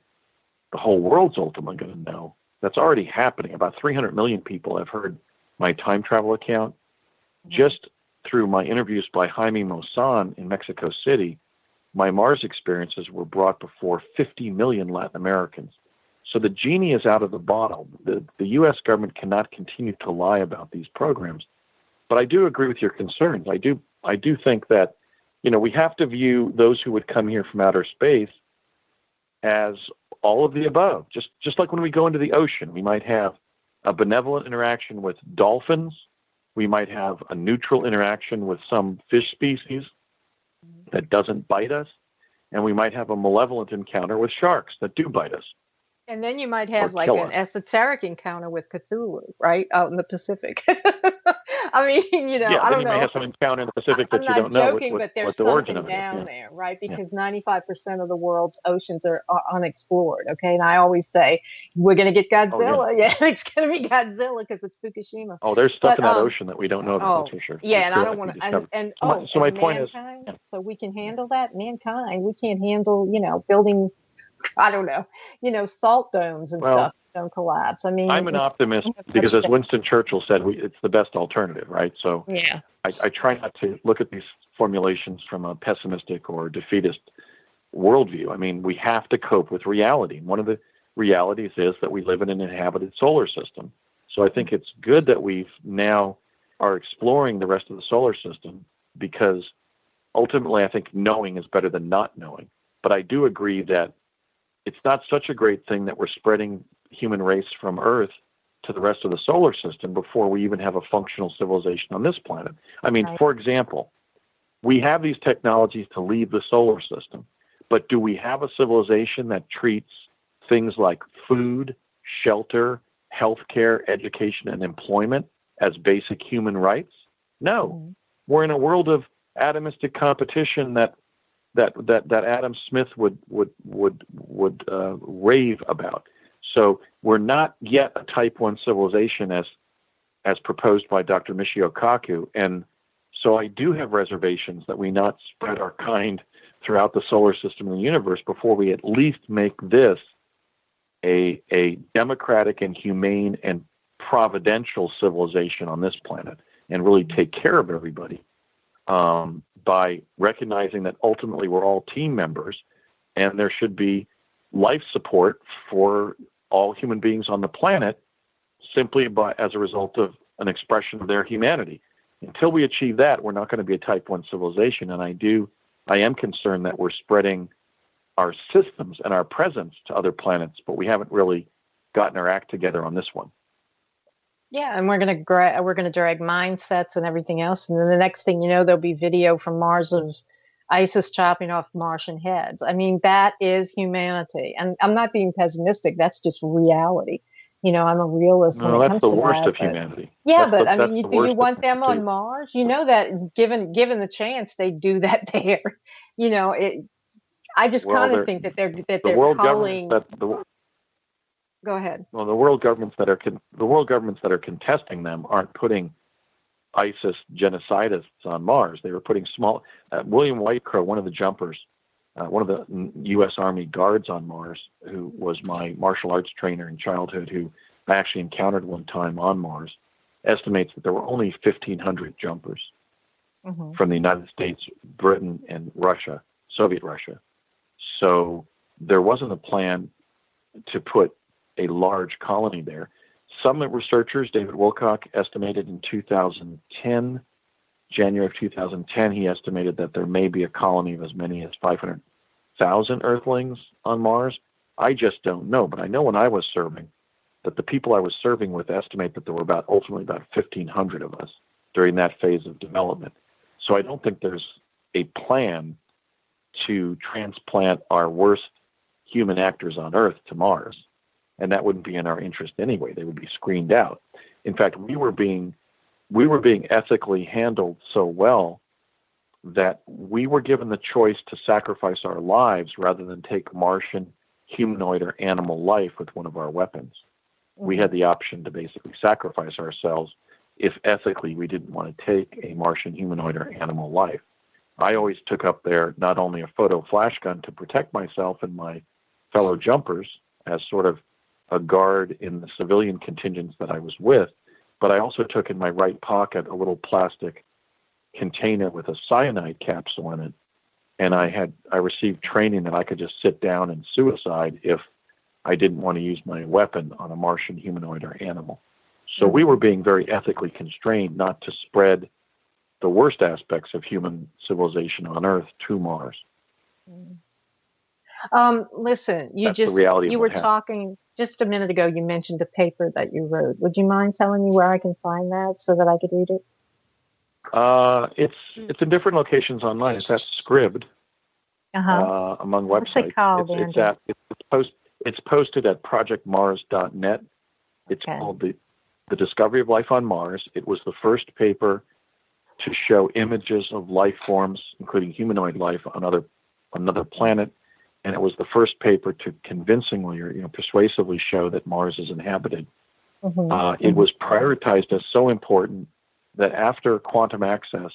the whole world's ultimately going to know. That's already happening. About 300 million people have heard my time travel account. Just through my interviews by Jaime Maussan in Mexico City, my Mars experiences were brought before 50 million Latin Americans. So the genie is out of the bottle. The U.S. government cannot continue to lie about these programs. But I do agree with your concerns. I do think that, we have to view those who would come here from outer space as all of the above. Just like when we go into the ocean, we might have a benevolent interaction with dolphins. We might have a neutral interaction with some fish species that doesn't bite us. And we might have a malevolent encounter with sharks that do bite us. And then you might Or have like kill an us. esoteric encounter with Cthulhu, right? Out in the Pacific. I mean, Yeah, I then don't you may know. have some encounter in the Pacific I'm that you not don't know joking, but what there's the origin something of it is. down Yeah. there, right? Yeah. Because 95% of the world's oceans are unexplored. Okay. And I always say, we're going to get Godzilla. Oh, yeah. Yeah, it's going to be Godzilla because it's Fukushima. Oh, there's stuff But, in that ocean that we don't know about, that's oh, for sure. yeah. It's And I still don't to want be to, and, discovered. and, So my and point is, mankind. yeah, So we can handle that. Mankind, we can't handle, building, I don't know, salt domes and well, stuff don't collapse. I mean, I'm an optimist we have because, such as bad- Winston Churchill said, it's the best alternative, right? So yeah. I try not to look at these formulations from a pessimistic or defeatist worldview. I mean, we have to cope with reality. And one of the realities is that we live in an inhabited solar system. So I think it's good that we've now are exploring the rest of the solar system, because ultimately I think knowing is better than not knowing. But I do agree that it's not such a great thing that we're spreading human race from Earth to the rest of the solar system before we even have a functional civilization on this planet. I mean, Right. for example, we have these technologies to leave the solar system, but do we have a civilization that treats things like food, shelter, healthcare, education, and employment as basic human rights? No. Mhm. We're in a world of atomistic competition that Adam Smith would rave about. So we're not yet a Type 1 civilization as proposed by Dr. Michio Kaku. And so I do have reservations that we not spread our kind throughout the solar system and the universe before we at least make this a democratic and humane and providential civilization on this planet, and really take care of everybody by recognizing that ultimately we're all team members, and there should be life support for all human beings on the planet simply as a result of an expression of their humanity. Until we achieve that, we're not going to be a Type 1 civilization. And I am concerned that we're spreading our systems and our presence to other planets, but we haven't really gotten our act together on this one. Yeah, and we're gonna drag mindsets and everything else, and then the next thing you know, there'll be video from Mars of ISIS chopping off Martian heads. I mean, that is humanity, and I'm not being pessimistic. That's just reality. I'm a realist when No, it that's comes the to worst that. of But humanity. yeah, That's but I mean, the do you worst want them of on Mars? You know that given the chance, they do that there. It. I just kind of think that they're calling. Go ahead. Well, the world governments that are contesting them aren't putting ISIS genocidists on Mars. They were putting small. William Whitecrow, one of the jumpers, one of the U.S. Army guards on Mars, who was my martial arts trainer in childhood, who I actually encountered one time on Mars, estimates that there were only 1,500 jumpers from the United States, Britain, and Russia, Soviet Russia. So there wasn't a plan to put a large colony there. Some researchers, David Wilcock, estimated in 2010, January of 2010, he estimated that there may be a colony of as many as 500,000 Earthlings on Mars. I just don't know, but I know when I was serving, that the people I was serving with estimate that there were ultimately about 1,500 of us during that phase of development. So I don't think there's a plan to transplant our worst human actors on Earth to Mars. And that wouldn't be in our interest anyway. They would be screened out. In fact, we were being ethically handled so well that we were given the choice to sacrifice our lives rather than take Martian, humanoid, or animal life with one of our weapons. We had the option to basically sacrifice ourselves if ethically we didn't want to take a Martian, humanoid, or animal life. I always took up there not only a photo flash gun to protect myself and my fellow jumpers as sort of a guard in the civilian contingents that I was with, but I also took in my right pocket a little plastic container with a cyanide capsule in it, and I received training that I could just sit down and suicide if I didn't want to use my weapon on a Martian, humanoid, or animal. So we were being very ethically constrained not to spread the worst aspects of human civilization on Earth to Mars. Listen, you were talking just a minute ago. You mentioned a paper that you wrote. Would you mind telling me where I can find that so that I could read it? It's in different locations online. It's at Scribd among websites. What's it called, it's posted at projectmars.net. It's called the Discovery of Life on Mars. It was the first paper to show images of life forms, including humanoid life, on another planet. And it was the first paper to convincingly or persuasively show that Mars is inhabited. It was prioritized as so important that after quantum access,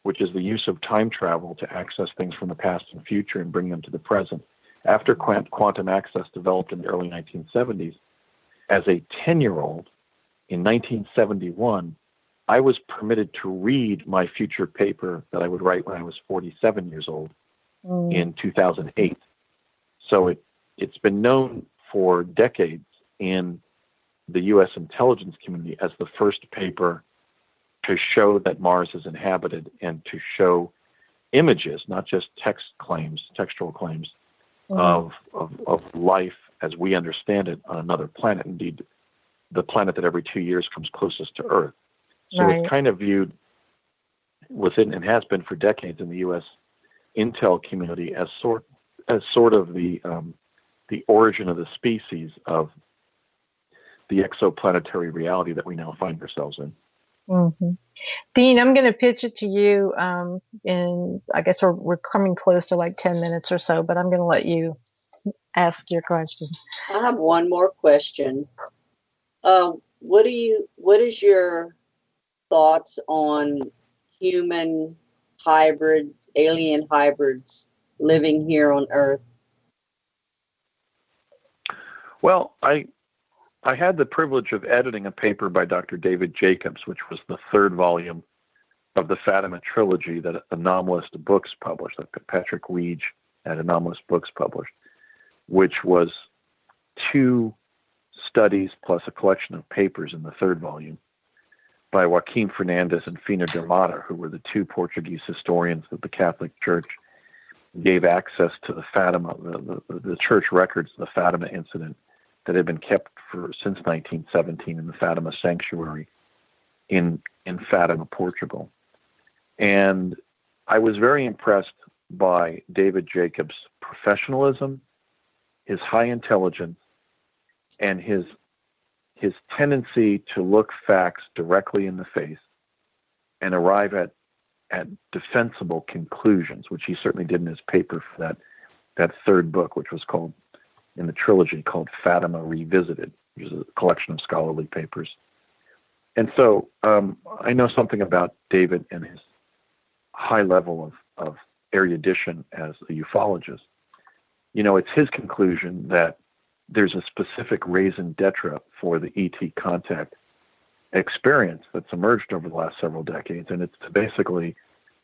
which is the use of time travel to access things from the past and future and bring them to the present, after quantum access developed in the early 1970s, as a 10-year-old in 1971, I was permitted to read my future paper that I would write when I was 47 years old in 2008. So it's been known for decades in the U.S. intelligence community as the first paper to show that Mars is inhabited and to show images, not just textual claims of life as we understand it on another planet, indeed the planet that every 2 years comes closest to Earth. So it's kind of viewed within, and has been for decades in the U.S. intel community as sort of the origin of the species of the exoplanetary reality that we now find ourselves in. Dean, I'm going to pitch it to you, and I guess we're coming close to like 10 minutes or so, but I'm going to let you ask your question. I have one more question. What is your thoughts on human hybrids, alien hybrids living here on Earth? Well, I had the privilege of editing a paper by Dr. David Jacobs, which was the third volume of the Fatima trilogy that Anomalist Books published, that Patrick Weege at Anomalist Books published, which was 2 studies plus a collection of papers in the third volume by Joaquim Fernandes and Fina Dermata, who were the 2 Portuguese historians that the Catholic Church gave access to the Fatima, the church records of the Fatima incident that had been kept since 1917 in the Fatima Sanctuary in Fatima, Portugal. And I was very impressed by David Jacobs' professionalism, his high intelligence, and his tendency to look facts directly in the face and arrive at defensible conclusions, which he certainly did in his paper for that third book, which was called, in the trilogy, called Fatima Revisited, which is a collection of scholarly papers. And so I know something about David and his high level of erudition as a ufologist. You know, it's his conclusion that there's a specific raison d'etre for the ET contact experience that's emerged over the last several decades, and it's to basically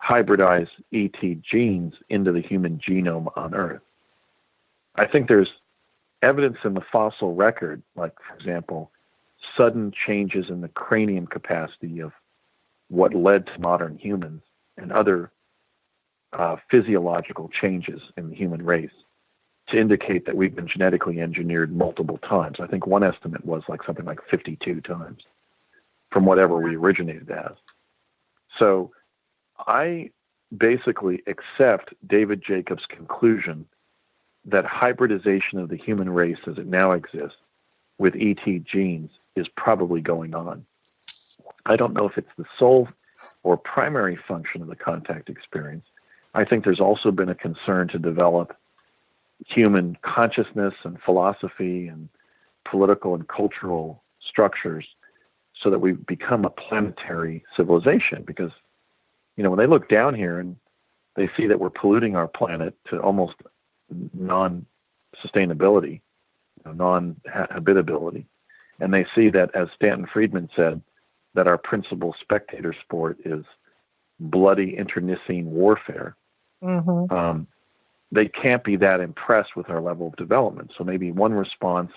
hybridize ET genes into the human genome on Earth. I think there's evidence in the fossil record, like, for example, sudden changes in the cranium capacity of what led to modern humans and other physiological changes in the human race to indicate that we've been genetically engineered multiple times. I think one estimate was like something like 52 times from whatever we originated as. So I basically accept David Jacobs' conclusion that hybridization of the human race as it now exists with ET genes is probably going on. I don't know if it's the sole or primary function of the contact experience. I think there's also been a concern to develop human consciousness and philosophy and political and cultural structures so that we become a planetary civilization. Because, you know, when they look down here and they see that we're polluting our planet to almost non-sustainability, non-habitability, and they see that, as Stanton Friedman said, that our principal spectator sport is bloody internecine warfare, they can't be that impressed with our level of development. So maybe one response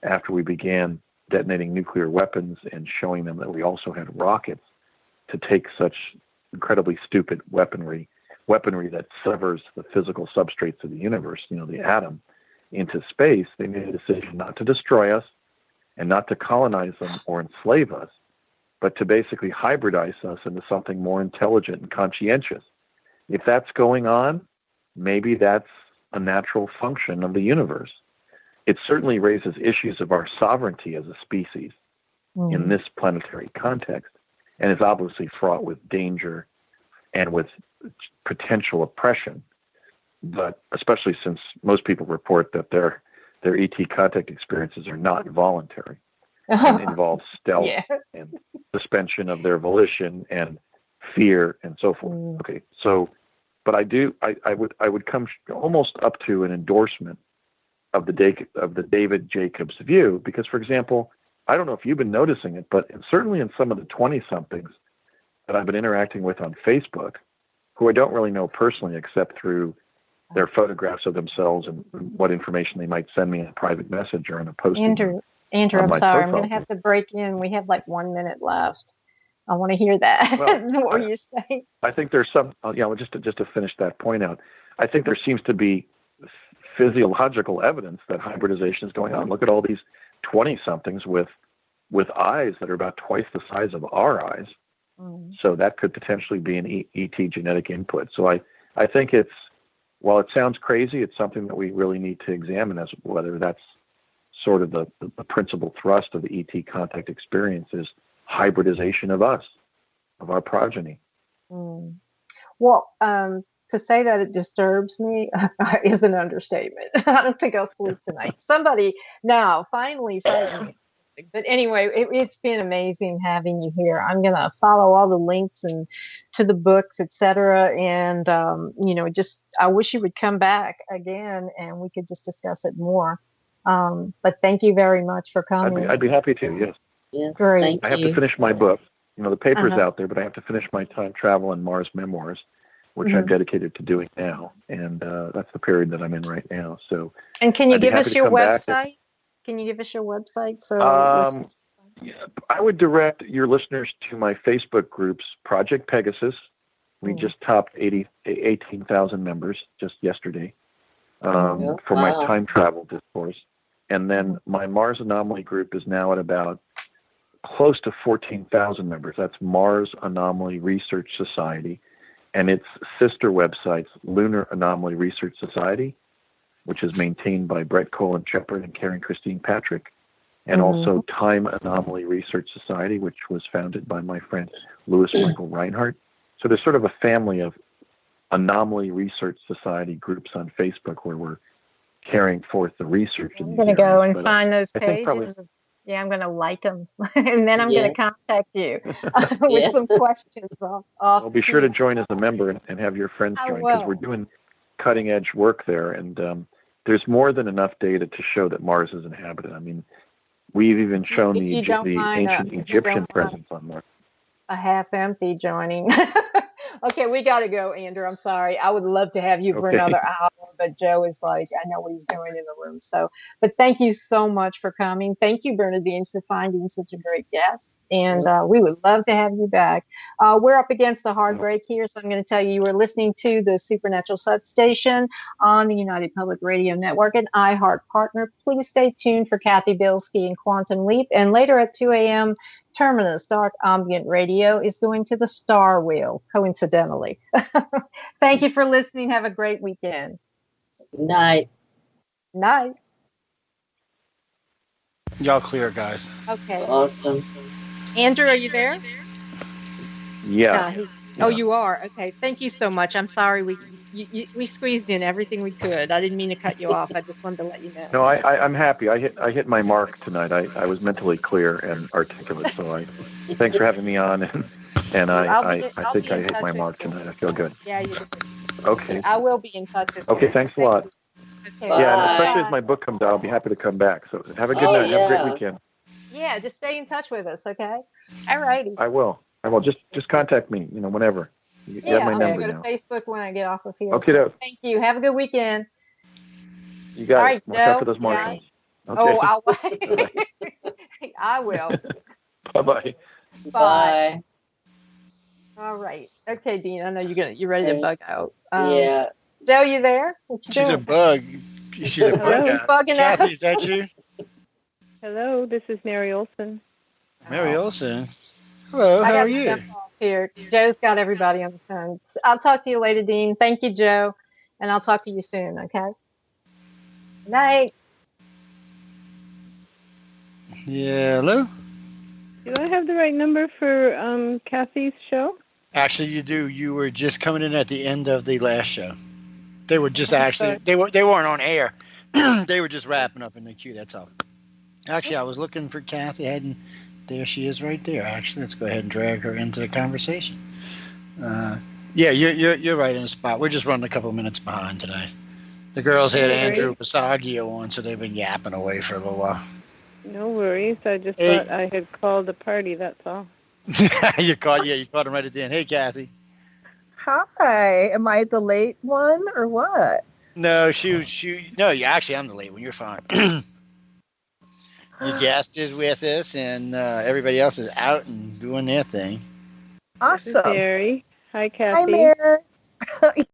after we began detonating nuclear weapons and showing them that we also had rockets to take such incredibly stupid weaponry that severs the physical substrates of the universe, you know, the atom, into space, they made a decision not to destroy us and not to colonize them or enslave us, but to basically hybridize us into something more intelligent and conscientious. If that's going on, maybe that's a natural function of the universe. It certainly raises issues of our sovereignty as a species in this planetary context, and is obviously fraught with danger and with potential oppression. But especially since most people report that their ET contact experiences are not voluntary and involve stealth and suspension of their volition and fear and so forth. Okay, so, but I would come almost up to an endorsement of the David Jacobs view, because, for example, I don't know if you've been noticing it, but certainly in some of the 20-somethings that I've been interacting with on Facebook, who I don't really know personally except through their photographs of themselves and what information they might send me in a private message or in a post. Andrew, I'm sorry. I'm going to have to break in. We have like 1 minute left. I want to hear that. Well, what were you saying? I think there's some, just to finish that point out, I think there seems to be physiological evidence that hybridization is going on. Look at all these 20-somethings with eyes that are about twice the size of our eyes. So that could potentially be an ET genetic input. So I think it's, while it sounds crazy, it's something that we really need to examine as whether that's sort of the principal thrust of the ET contact experience is hybridization of us, of our progeny. Well, to say that it disturbs me is an understatement. I don't think I'll sleep tonight. Somebody now finally frightened me. But anyway, it's been amazing having you here. I'm going to follow all the links and to the books, etc. And, I wish you would come back again and we could just discuss it more. But thank you very much for coming. I'd be happy to, yes. Yes, great. Thank I have to finish my book. The paper's out there, but I have to finish my time travel and Mars memoirs, which I'm dedicated to doing now. And that's the period that I'm in right now. So, and can you give us your website? Can you give us your website? So I would direct your listeners to my Facebook groups, Project Pegasus. We just topped 18,000 members just yesterday for my time travel discourse. And then my Mars Anomaly group is now at about close to 14,000 members. That's Mars Anomaly Research Society. And its sister websites, Lunar Anomaly Research Society, which is maintained by Brett Colin Shepard and Karen Christine Patrick, and also Time Anomaly Research Society, which was founded by my friend Louis Michael Reinhardt. So there's sort of a family of Anomaly Research Society groups on Facebook where we're carrying forth the research. I'm going to go and find those I think probably, pages. Yeah, I'm going to like them, and then I'm going to contact you with Yeah. some questions off. well, be sure to join as a member and have your friends join, because we're doing cutting edge work there, and there's more than enough data to show that Mars is inhabited. I mean, we've even shown the ancient Egyptian presence on Mars. A half empty joining. Okay, we got to go, Andrew. I'm sorry. I would love to have you for another hour, but Joe is like, I know what he's doing in the room. So, but thank you so much for coming. Thank you, Bernadine, for finding such a great guest. And we would love to have you back. We're up against a hard break here, so I'm going to tell you, you were listening to the Supernatural Substation on the United Public Radio Network and iHeart Partner. Please stay tuned for Kathy Bilski and Quantum Leap. And later at 2 a.m., Terminus Dark Ambient Radio is going to the Star Wheel, coincidentally. Thank you for listening. Have a great weekend. Night. Night. Y'all clear, guys. Okay. Awesome. Andrew, are you there? Yeah. Oh, you are? Okay. Thank you so much. I'm sorry we squeezed in everything we could. I didn't mean to cut you off. I just wanted to let you know. No, I'm happy. I hit my mark tonight. I was mentally clear and articulate. So thanks for having me on, and I think I hit my mark tonight. I feel good. Yeah, you did. Okay. I will be in touch with you. Okay, thanks a lot. Okay. Yeah, and especially as my book comes out, I'll be happy to come back. So have a good night. Yeah. Have a great weekend. Yeah, just stay in touch with us, okay? All righty. I will. Just contact me, whenever. You have my number I'll go now. to Facebook when I get off of here. Okay, so thank you. Have a good weekend. You got it. Watch out for those Joe. Martians. Yeah. Okay. I will. Bye-bye. Bye. All right. Okay, Dean. I know you're ready to bug out. Yeah. Joe, you there? What you She's doing? a bug. She's a bug. Bugging out. Kathy, is that you? Hello, this is Mary Olson. Mary Olson. Hello, how are you? Here, Joe's got everybody on the phone. I'll talk to you later, Dean. Thank you, Joe, and I'll talk to you soon. Okay. Good night. Yeah, hello. Do I have the right number for Kathy's show? Actually, you do. You were just coming in at the end of the last show. They were just they weren't on air. They were just wrapping up in the queue. That's all. Actually, I was looking for Kathy. There she is, right there. Actually, let's go ahead and drag her into the conversation. Yeah, you're right in the spot. We're just running a couple minutes behind today. The girls had Andrew Basiago on, so they've been yapping away for a little while. No worries. I just thought I had called the party. That's all. You caught him right at the end. Hey, Kathy. Hi. Am I the late one or what? No, no. Actually, I'm the late one. You're fine. Your guest is with us, and everybody else is out and doing their thing. Awesome. This is Mary. Hi, Kathy. Hi, Mary.